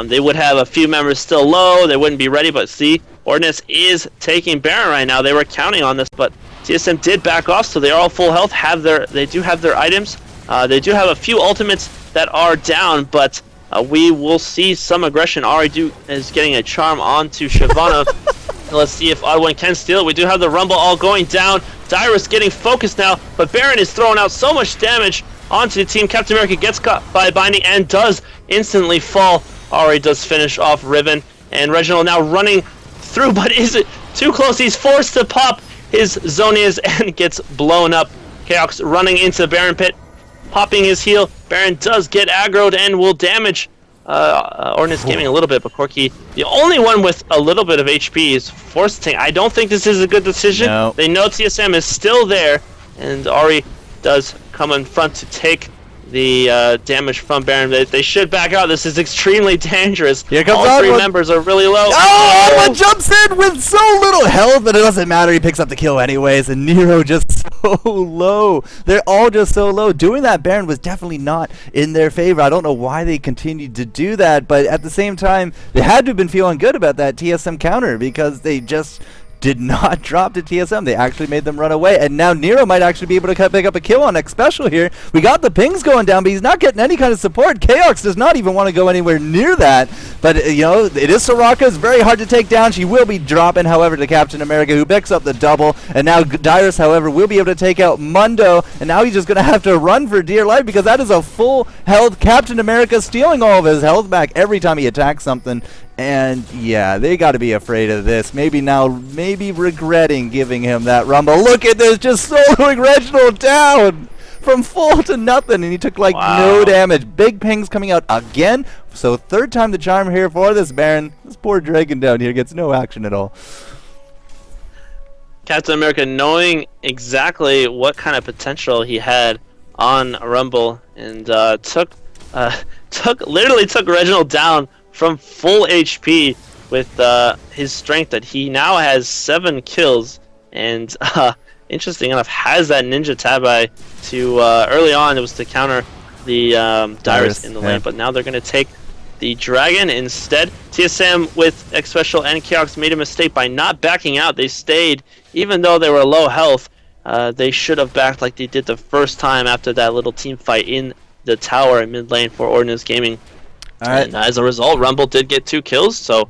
C: They would have a few members still low. They wouldn't be ready, but see, Ordinance is taking Baron right now. They were counting on this, but TSM did back off, so they are all full health. They do have their items. They do have a few ultimates that are down, but we will see some aggression. Ari is getting a charm onto Shyvana. Let's see if Odd1 can steal it. We do have the Rumble all going down. Dyrus getting focused now, but Baron is throwing out so much damage onto the team. Captain America gets caught by binding and does instantly fall. Ari does finish off Riven, and Reginald now running through, but is it too close? He's forced to pop his Zonias and gets blown up. Chaos running into Baron Pit, popping his heal. Baron does get aggroed and will damage Ordinance Gaming a little bit, but Corki, the only one with a little bit of HP, is forced to tank. I don't think this is a good decision.
A: No.
C: They know TSM is still there, and Ari does come in front to take the damage from Baron. They should back out. This is extremely dangerous.
A: Here comes
C: All three
A: Onward.
C: members are really low.
A: Oh, Onward jumps in with so little health, but it doesn't matter. He picks up the kill anyways, and Nero just so low. They're all just so low. Doing that Baron was definitely not in their favor. I don't know why they continued to do that, but at the same time, they had to have been feeling good about that TSM counter because they just did not drop to TSM. They actually made them run away, and now Nero might actually be able to pick up a kill on X Special here. We got the pings going down, but he's not getting any kind of support. Chaos does not even want to go anywhere near that, but you know, it is Soraka. It's very hard to take down. She will be dropping, however, to Captain America, who picks up the double, and now Dyrus, however, will be able to take out Mundo, and now he's just going to have to run for dear life because that is a full health Captain America, stealing all of his health back every time he attacks something. And yeah, they got to be afraid of this. Maybe now, maybe regretting giving him that rumble. Look at this, just soloing Reginald down from full to nothing, and he took like no damage. Big pings coming out again. So third time the charm here for this Baron. This poor dragon down here gets no action at all.
C: Captain America, knowing exactly what kind of potential he had on Rumble, and literally took Reginald down from full HP with his strength. That he now has 7 kills, and interesting enough has that ninja tabi to early on it was to counter the Dyrus in the lane, but now they're going to take the dragon instead. TSM with X Special and Chaos made a mistake by not backing out. They stayed even though they were low health. They should have backed like they did the first time after that little team fight in the tower in mid lane for Ordinance Gaming. And as a result, Rumble did get 2 kills, so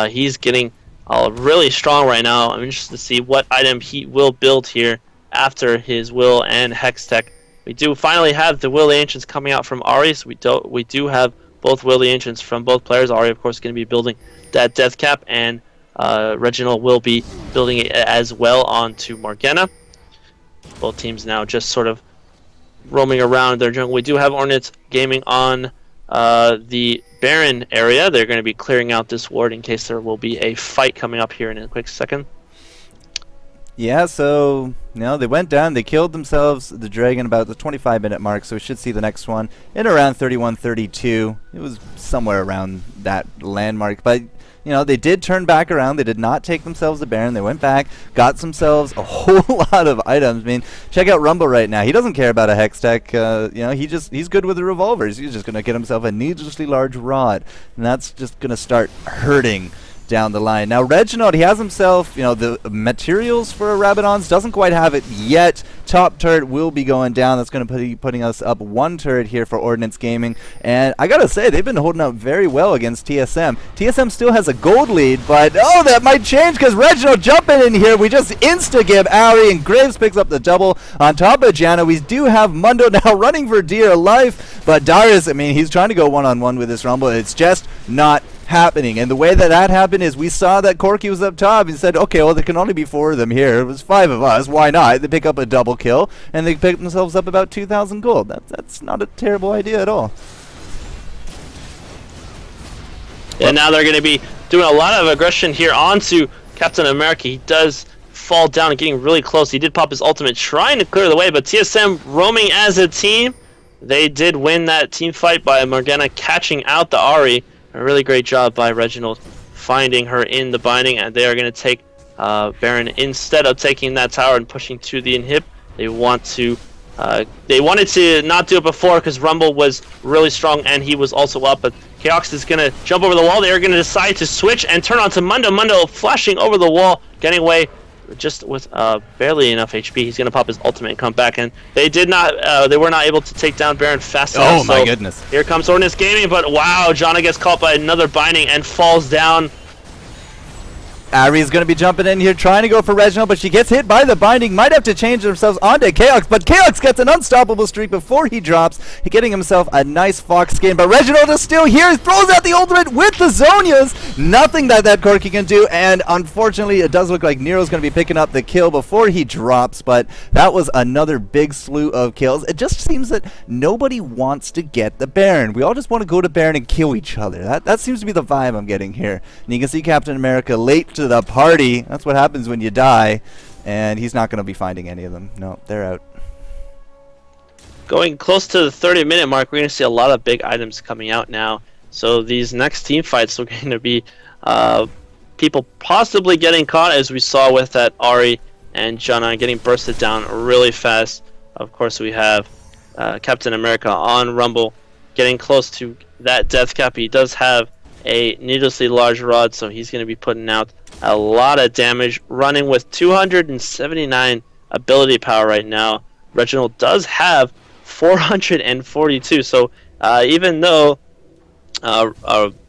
C: he's getting really strong right now. I'm interested to see what item he will build here after his Will and Hex Tech. We do finally have the Will the Ancients coming out from Ari, so we do have both Will the Ancients from both players. Ari, of course, going to be building that Death Cap, and Reginald will be building it as well onto Morgana. Both teams now just sort of roaming around their jungle. We do have Ordinance Gaming on the Baron area. They're going to be clearing out this ward in case there will be a fight coming up here in a quick second.
A: Yeah, so they went down, they killed themselves, the dragon, about the 25-minute mark, so we should see the next one in around 31-32. It was somewhere around that landmark, but they did turn back around. They did not take themselves the Baron. They went back, got themselves a whole lot of items. I mean, check out Rumble right now. He doesn't care about a Hex Tech. He's good with the revolvers. He's just going to get himself a needlessly large rod, and that's just going to start hurting down the line. Now Reginald, he has himself, the materials for a Rabadons, doesn't quite have it yet. Top turret will be going down. That's going to be putting us up 1 turret here for Ordinance Gaming, and I gotta say, they've been holding up very well against TSM. TSM still has a gold lead, but that might change because Reginald jumping in here. We just insta-give Ari, and Graves picks up the double on top of Jana. We do have Mundo now running for dear life, but Darius, he's trying to go one-on-one with this Rumble. It's just not happening, and the way that happened is we saw that Corky was up top and said, okay, well, there can only be 4 of them here. It was 5 of us. Why not? They pick up a double kill, and they pick themselves up about 2,000 gold. That's not a terrible idea at all.
C: And now they're going to be doing a lot of aggression here onto Captain America. He does fall down and getting really close. He did pop his ultimate trying to clear the way, but TSM roaming as a team. They did win that team fight by Morgana catching out the Ari. A really great job by Reginald finding her in the binding, and they are going to take Baron instead of taking that tower and pushing to the inhib. They wanted to not do it before because Rumble was really strong and he was also up, but Chaos is going to jump over the wall. They are going to decide to switch and turn onto Mundo. Mundo flashing over the wall, getting away just with barely enough HP. He's going to pop his ultimate and come back, and they were not able to take down Baron fast enough.
A: Oh my goodness.
C: Here comes Ordinance Gaming, but wow, Jana gets caught by another binding and falls down.
A: Ari's going to be jumping in here trying to go for Reginald, but she gets hit by the binding. Might have to change themselves onto Chaos, but Chaos gets an unstoppable streak before he drops. He's getting himself a nice fox skin, but Reginald is still here. He throws out the ultimate with the Zonias. Nothing that Corky can do, and unfortunately, it does look like Nero's going to be picking up the kill before he drops, but that was another big slew of kills. It just seems that nobody wants to get the Baron. We all just want to go to Baron and kill each other. That seems to be the vibe I'm getting here. And you can see Captain America late to the party. That's what happens when you die, and he's not going to be finding any of them. No, they're out.
C: going close to the 30-minute mark, we're going to see a lot of big items coming out now. So these next team fights are going to be people possibly getting caught, as we saw with that Ahri and Janna getting bursted down really fast. Of course, we have Captain America on Rumble getting close to that death cap. He does have a needlessly large rod, so he's going to be putting out a lot of damage, running with 279 ability power right now. Reginald does have 442, so even though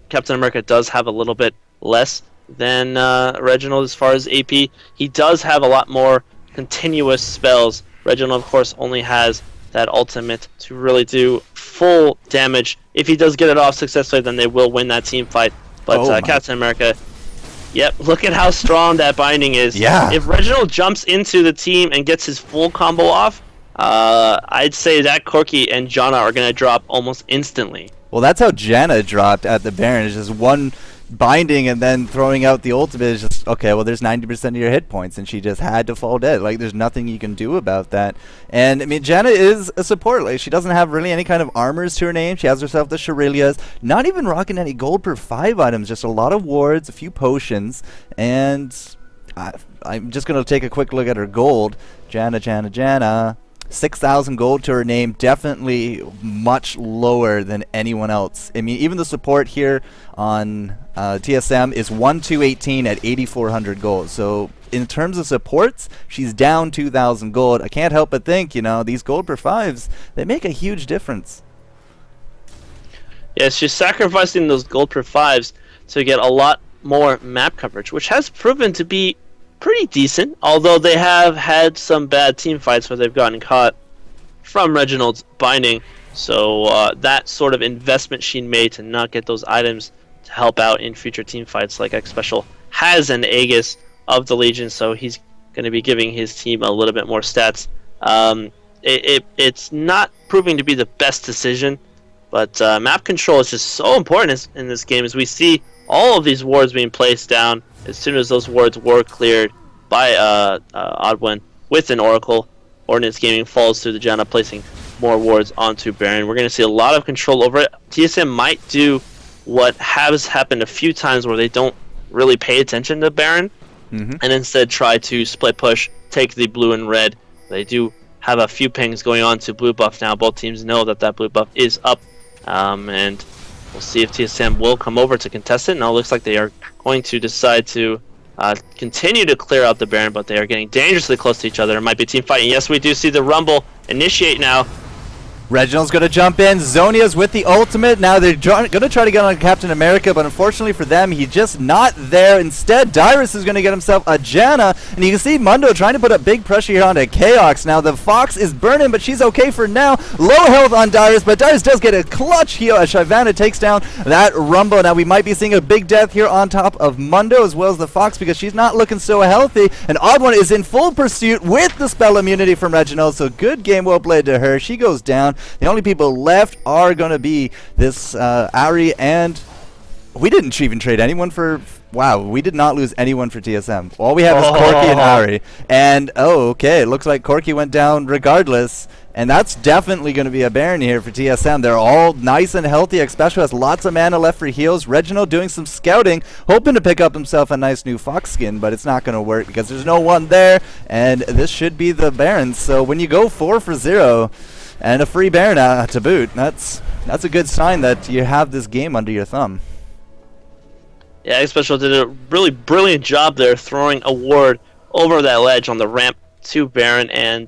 C: Captain America does have a little bit less than Reginald as far as AP, he does have a lot more continuous spells. Reginald, of course, only has that ultimate to really do full damage. If he does get it off successfully, then they will win that team fight. But Captain America, yep, look at how strong that binding is.
A: Yeah.
C: If Reginald jumps into the team and gets his full combo off, I'd say that Corki and Janna are going to drop almost instantly.
A: Well, that's how Janna dropped at the Baron. It's just one binding and then throwing out the ultimate is just, okay, well, there's 90% of your hit points, and she just had to fall dead. Like, there's nothing you can do about that. And, I mean, Janna is a support. Like, she doesn't have really any kind of armors to her name. She has herself the Shurilias. Not even rocking any gold per 5 items, just a lot of wards, a few potions, and I'm just going to take a quick look at her gold. Janna. 6,000 gold to her name, definitely much lower than anyone else. I mean, even the support here on TSM is 1218 at 8,400 gold. So in terms of supports, she's down 2,000 gold. I can't help but think, you know, these gold per 5s, they make a huge difference.
C: Yes, she's sacrificing those gold per 5s to get a lot more map coverage, which has proven to be pretty decent, although they have had some bad team fights where they've gotten caught from Reginald's binding. So that sort of investment she made to not get those items to help out in future team fights, like X Special has an Aegis of the Legion, so he's going to be giving his team a little bit more stats. It's not proving to be the best decision, but map control is just so important in this game, as we see all of these wards being placed down as soon as those wards were cleared by Oddwin with an Oracle. Ordinance Gaming falls through the Janna, placing more wards onto Baron. We're going to see a lot of control over it. TSM might do what has happened a few times, where they don't really pay attention to Baron, and instead try to split push, take the blue and red. They do have a few pings going on to blue buff now. Both teams know that blue buff is up, and we'll see if TSM will come over to contest it. Now it looks like they are going to decide to continue to clear out the Baron, but they are getting dangerously close to each other. It might be a team fight. And yes, we do see the Rumble initiate now.
A: Reginald's going to jump in. Zonia's with the ultimate. Now they're going to try to get on Captain America, but unfortunately for them, he's just not there. Instead, Dyrus is going to get himself a Janna, and you can see Mundo trying to put up big pressure here onto Chaos. Now the Fox is burning, but she's okay for now. Low health on Dyrus, but Dyrus does get a clutch heal as Shyvana takes down that Rumble. Now we might be seeing a big death here on top of Mundo as well as the Fox, because she's not looking so healthy, and Odd One is in full pursuit with the spell immunity from Reginald, so good game, well played to her. She goes down. The only people left are going to be this Ahri, and we didn't even trade anyone for... Wow, we did not lose anyone for TSM. All we have is Corki and Ahri. And, okay, it looks like Corki went down regardless, and that's definitely going to be a Baron here for TSM. They're all nice and healthy. Especially has lots of mana left for heals. Reginald doing some scouting, hoping to pick up himself a nice new Fox skin, but it's not going to work because there's no one there, and this should be the Baron. So when you go 4 for 0... and a free Baron to boot, that's a good sign that you have this game under your thumb.
C: Yeah, X Special did a really brilliant job there, throwing a ward over that ledge on the ramp to Baron, and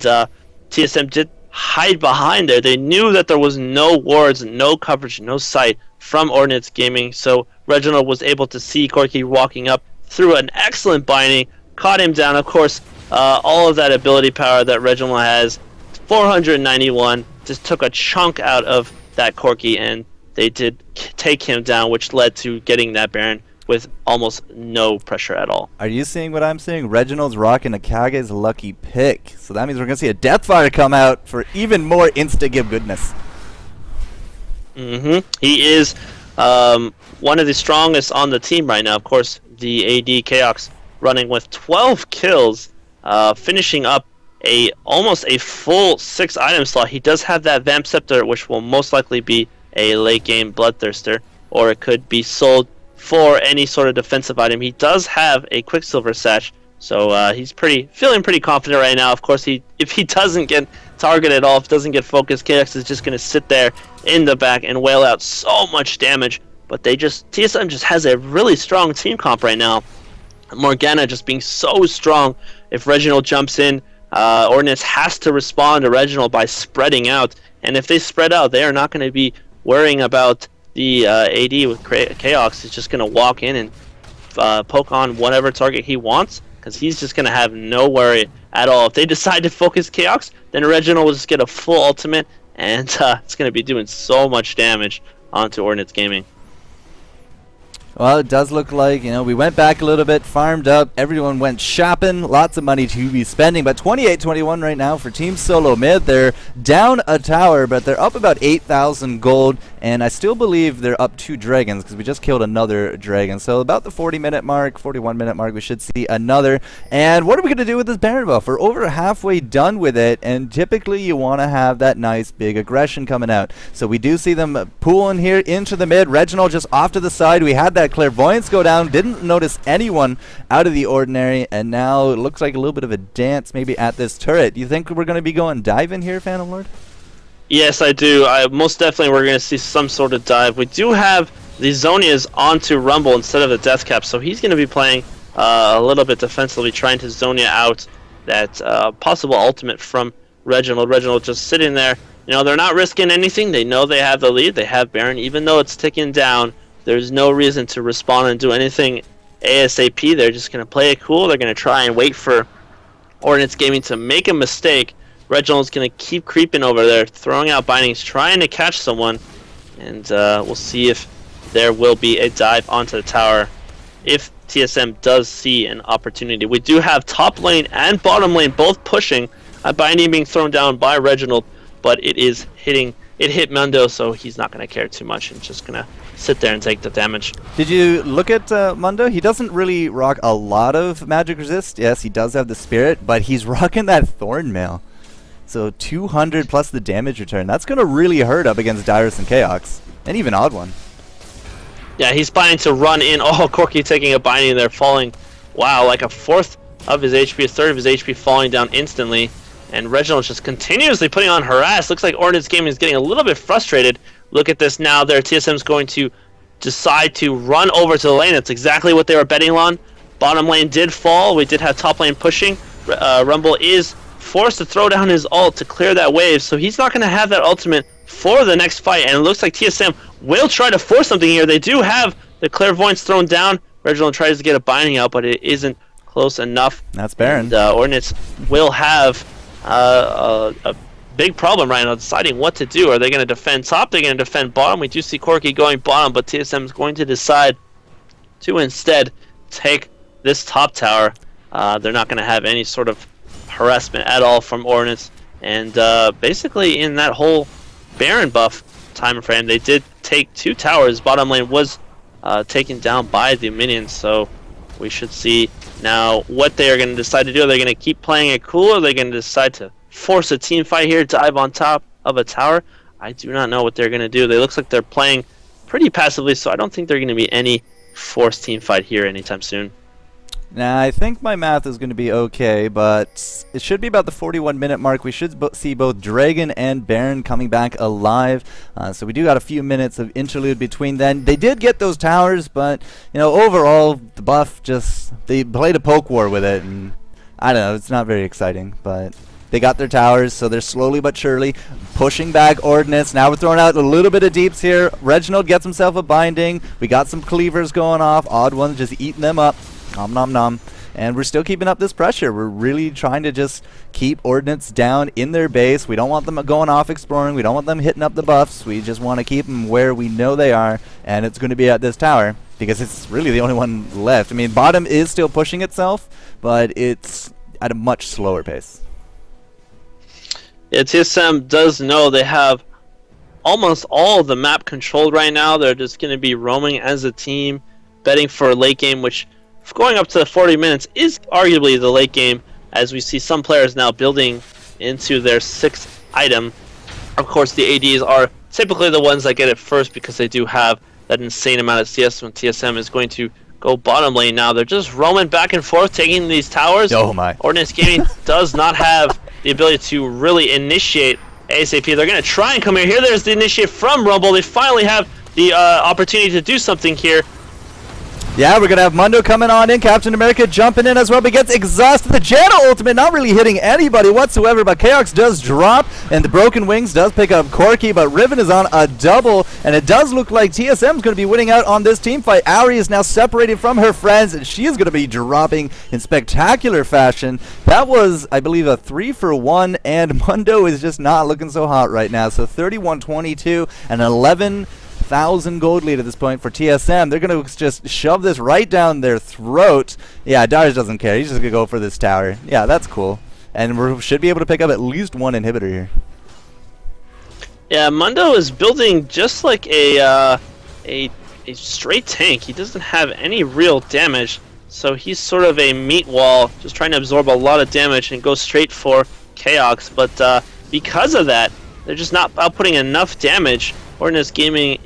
C: TSM did hide behind there. They knew that there was no wards, no coverage, no sight from Ordinance Gaming, so Reginald was able to see Corki walking up through an excellent binding, caught him down. Of course, all of that ability power that Reginald has, 491, just took a chunk out of that Corki, and they did take him down, which led to getting that Baron with almost no pressure at all.
A: Are you seeing what I'm seeing? Reginald's rocking Akage's lucky pick. So that means we're going to see a Deathfire come out for even more insta-give goodness.
C: He is one of the strongest on the team right now. Of course, the AD Chaos running with 12 kills, finishing up almost a full 6 item slot. He does have that Vamp Scepter, which will most likely be a late game Bloodthirster, or it could be sold for any sort of defensive item. He does have a Quicksilver Sash, so he's feeling pretty confident right now. Of course, if he doesn't get targeted at all, if he doesn't get focused, KX is just going to sit there in the back and wail out so much damage. But TSM just has a really strong team comp right now. Morgana just being so strong. If Reginald jumps in, Ordinance has to respond to Reginald by spreading out. And if they spread out, they are not going to be worrying about the AD with Chaos. He's just going to walk in and poke on whatever target he wants, because he's just going to have no worry at all. If they decide to focus Chaos, then Reginald will just get a full ultimate, and it's going to be doing so much damage onto Ordinance Gaming.
A: Well, it does look like, we went back a little bit, farmed up, everyone went shopping, lots of money to be spending, but 28-21 right now for Team Solo Mid. They're down a tower, but they're up about 8,000 gold, and I still believe they're up 2 dragons, because we just killed another dragon. So about the 40-minute mark, 41-minute mark, we should see another. And what are we going to do with this Baron buff? We're over halfway done with it, and typically you want to have that nice big aggression coming out. So we do see them pooling here into the mid. Reginald just off to the side. We had that Clairvoyance go down, didn't notice anyone out of the ordinary, and now it looks like a little bit of a dance maybe at this turret. You think we're going to be going dive in here, Phantom Lord?
C: Yes, I do. Most definitely we're going to see some sort of dive. We do have the Zonias onto Rumble instead of the Death Cap, so he's going to be playing a little bit defensively, trying to Zonia out that possible ultimate from Reginald. Reginald just sitting there. They're not risking anything. They know they have the lead. They have Baron. Even though it's ticking down, there's no reason to respond and do anything ASAP. They're just going to play it cool. They're going to try and wait for Ordinance Gaming to make a mistake. Reginald's going to keep creeping over there, throwing out bindings, trying to catch someone. And we'll see if there will be a dive onto the tower if TSM does see an opportunity. We do have top lane and bottom lane both pushing. A binding being thrown down by Reginald, but it hit Mundo, so he's not going to care too much and just going to sit there and take the damage.
A: Did you look at Mundo? He doesn't really rock a lot of magic resist. Yes, he does have the spirit, but he's rocking that Thorn Mail. So 200 plus the damage return. That's going to really hurt up against Dyrus and Chaos, and even Odd One.
C: Yeah, he's planning to run in. Oh, Corki taking a binding there, falling. Wow, like a fourth of his HP, a third of his HP falling down instantly. And Reginald's just continuously putting on harass. Looks like Ordinance Gaming is getting a little bit frustrated. Look at this now there. TSM's going to decide to run over to the lane. That's exactly what they were betting on. Bottom lane did fall. We did have top lane pushing. Rumble is forced to throw down his ult to clear that wave, so he's not going to have that ultimate for the next fight. And it looks like TSM will try to force something here. They do have the Clairvoyance thrown down. Reginald tries to get a binding out, but it isn't close enough.
A: That's Baron.
C: And, Ordinance will have a big problem right now deciding what to do. Are they going to defend top? They're going to defend bottom. We do see Corki going bottom, but TSM is going to decide to instead take this top tower. They're not going to have any sort of harassment at all from Ordinance. And basically in that whole Baron buff time frame, they did take 2 towers. Bottom lane was taken down by the minions, so we should see now what they are going to decide to do. Are they going to keep playing it cool, or are they going to decide to force a team fight here, dive on top of a tower? I do not know what they're going to do. They looks like they're playing pretty passively, so I don't think they're going to be any forced team fight here anytime soon.
A: Now, I think my math is going to be okay, but it should be about the 41-minute mark. We should see both Dragon and Baron coming back alive. So we do got a few minutes of interlude between then. They did get those towers, but, overall, the buff they played a poke war with it, and I don't know, it's not very exciting, but they got their towers, so they're slowly but surely pushing back Ordinance. Now we're throwing out a little bit of deeps here. Reginald gets himself a binding. We got some cleavers going off. Odd One's just eating them up. Nom nom nom. And we're still keeping up this pressure. We're really trying to just keep Ordinance down in their base. We don't want them going off exploring. We don't want them hitting up the buffs. We just want to keep them where we know they are, and it's going to be at this tower because it's really the only one left. I mean, bottom is still pushing itself, but it's at a much slower pace.
C: Yeah, TSM does know they have almost all of the map controlled right now. They're just going to be roaming as a team, betting for a late game, which going up to 40 minutes is arguably the late game as we see some players now building into their 6th item. Of course, the ADs are typically the ones that get it first because they do have that insane amount of CS when TSM is going to go bottom lane now. They're just roaming back and forth, taking these towers.
A: Oh my.
C: Ordinance Gaming does not have the ability to really initiate ASAP. They're going to try and come here. Here, there's the initiate from Rumble. They finally have the opportunity to do something here.
A: Yeah, we're going to have Mundo coming on in. Captain America jumping in as well, but gets exhausted. The Janna ultimate not really hitting anybody whatsoever, but Chaos does drop, and the Broken Wings does pick up Corki, but Riven is on a double, and it does look like TSM is going to be winning out on this team fight. Ari is now separated from her friends, and she is going to be dropping in spectacular fashion. That was, I believe, a 3-for-1, and Mundo is just not looking so hot right now. So 31-22 and 11,000 gold lead at this point for TSM. They're going to just shove this right down their throat. Yeah, Darius doesn't care. He's just going to go for this tower. Yeah, that's cool. And we should be able to pick up at least one inhibitor here.
C: Yeah, Mundo is building just like a straight tank. He doesn't have any real damage, so he's sort of a meat wall, just trying to absorb a lot of damage and go straight for Chaos. But because of that, they're just not outputting enough damage. Ordinance Gaming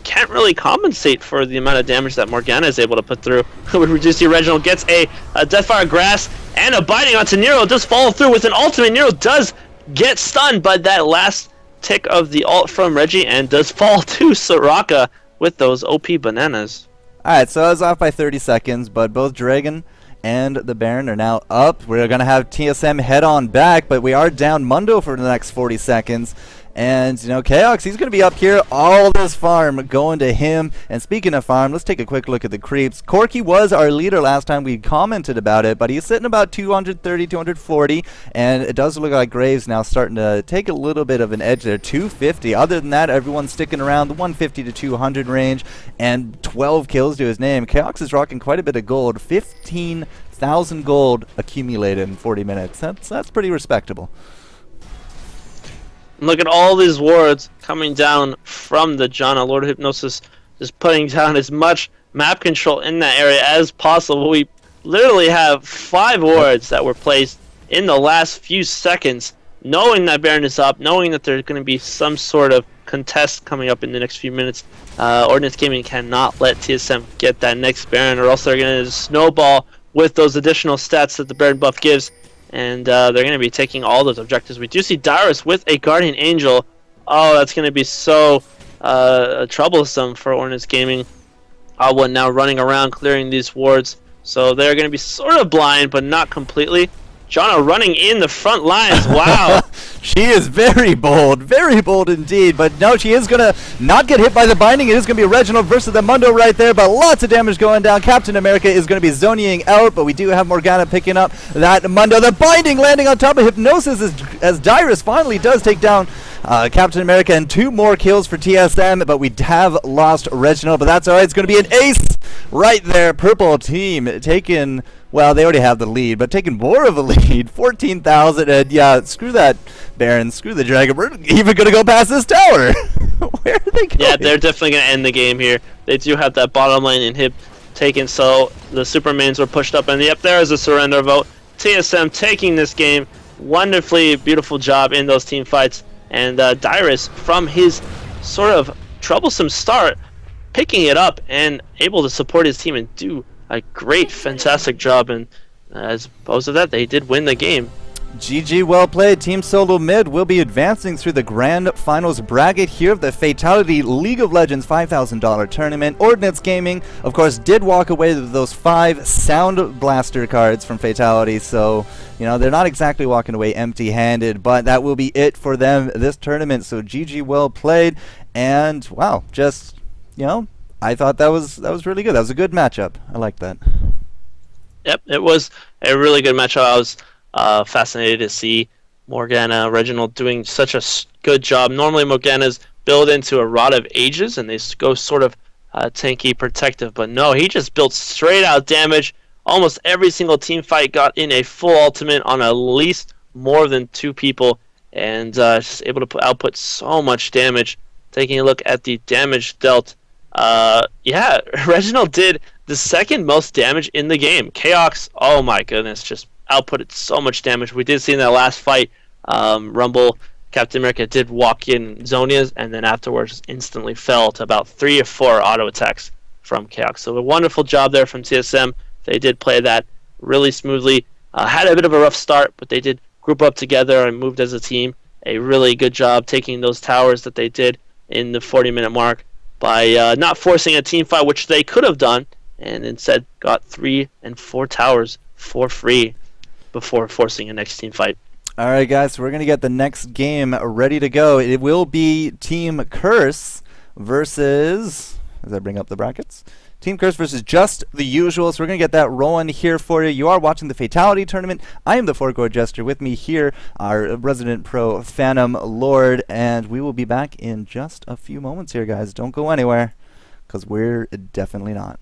C: can't really compensate for the amount of damage that Morgana is able to put through. We reduce the original, gets a Deathfire Grass and a biting onto Nero. Does follow through with an ultimate. Nero does get stunned by that last tick of the ult from Reggie and does fall to Soraka with those OP bananas.
A: Alright, so I was off by 30 seconds, but both Dragon and the Baron are now up. We're going to have TSM head on back, but we are down Mundo for the next 40 seconds. And, you know, Chaos, he's going to be up here. All this farm going to him. And speaking of farm, let's take a quick look at the creeps. Corki was our leader last time we commented about it, but he's sitting about 230, 240. And it does look like Graves now starting to take a little bit of an edge there. 250. Other than that, everyone's sticking around the 150 to 200 range. And 12 kills to his name. Chaos is rocking quite a bit of gold. 15,000 gold accumulated in 40 minutes. That's pretty respectable.
C: Look at all these wards coming down from the Janna. Lord of Hypnosis is putting down as much map control in that area as possible. We literally have 5 wards that were placed in the last few seconds, knowing that Baron is up, knowing that there's going to be some sort of contest coming up in the next few minutes. Ordinance Gaming cannot let TSM get that next Baron, or else they're going to snowball with those additional stats that the Baron buff gives. And they're going to be taking all those objectives. We do see Darius with a Guardian Angel. Oh, that's going to be so troublesome for Ordinance Gaming. Awa now running around clearing these wards. So they're going to be sort of blind, but not completely. Janna running in the front lines. Wow.
A: She is very bold indeed. But no, she is going to not get hit by the binding. It is going to be Reginald versus the Mundo right there, but lots of damage going down. Captain America is going to be zoning out, but we do have Morgana picking up that Mundo. The binding landing on top of Hypnosis as Dyrus finally does take down Captain America, and 2 more kills for TSM, but we have lost Reginald, but that's alright. It's going to be an ace right there. Purple team taking, well, they already have the lead, but taking more of a lead. 14,000, and yeah, screw that Baron, screw the Dragon. We're even going to go past this tower. Where are they going?
C: Yeah, they're definitely going to end the game here. They do have that bottom lane inhib taken, so the Supermans were pushed up, and yep, there is a surrender vote. TSM taking this game. Wonderfully beautiful job in those team fights. And Dyrus, from his sort of troublesome start, picking it up and able to support his team and do a great, fantastic job. And as opposed to that, they did win the game.
A: GG, well played. Team Solo Mid will be advancing through the grand finals bracket here of the Fatal1ty League of Legends $5,000 tournament. Ordinance Gaming, of course, did walk away with those 5 Sound Blaster cards from Fatal1ty, so, you know, they're not exactly walking away empty-handed, but that will be it for them this tournament. So GG, well played, and wow, just, you know, I thought that was really good. That was a good matchup. I like that.
C: Yep, it was a really good matchup. I was fascinated to see Morgana, Reginald doing such a good job. Normally Morgana's build into a Rod of Ages and they go sort of tanky, protective, but no, he just built straight out damage. Almost every single team fight got in a full ultimate on at least more than 2 people, and just able to output so much damage. Taking a look at the damage dealt, yeah, Reginald did the 2nd most damage in the game. Chaos, oh my goodness, just outputted so much damage. We did see in that last fight, Rumble, Captain America did walk in Zonia's, and then afterwards instantly fell to about 3 or 4 auto attacks from Chaos. So a wonderful job there from TSM. They did play that really smoothly. Had a bit of a rough start, but they did group up together and moved as a team. A really good job taking those towers that they did in the 40-minute mark by not forcing a team fight, which they could have done, and instead got 3 and 4 towers for free before forcing a next team fight.
A: All right, guys, so we're going to get the next game ready to go. It will be Team Curse versus, as I bring up the brackets, Team Curse versus Just the Usual. So we're going to get that rolling here for you. You are watching the Fatality Tournament. I am the Four-Core Jester. With me here, our resident pro, Phantom Lord, and we will be back in just a few moments here, guys. Don't go anywhere, because we're definitely not.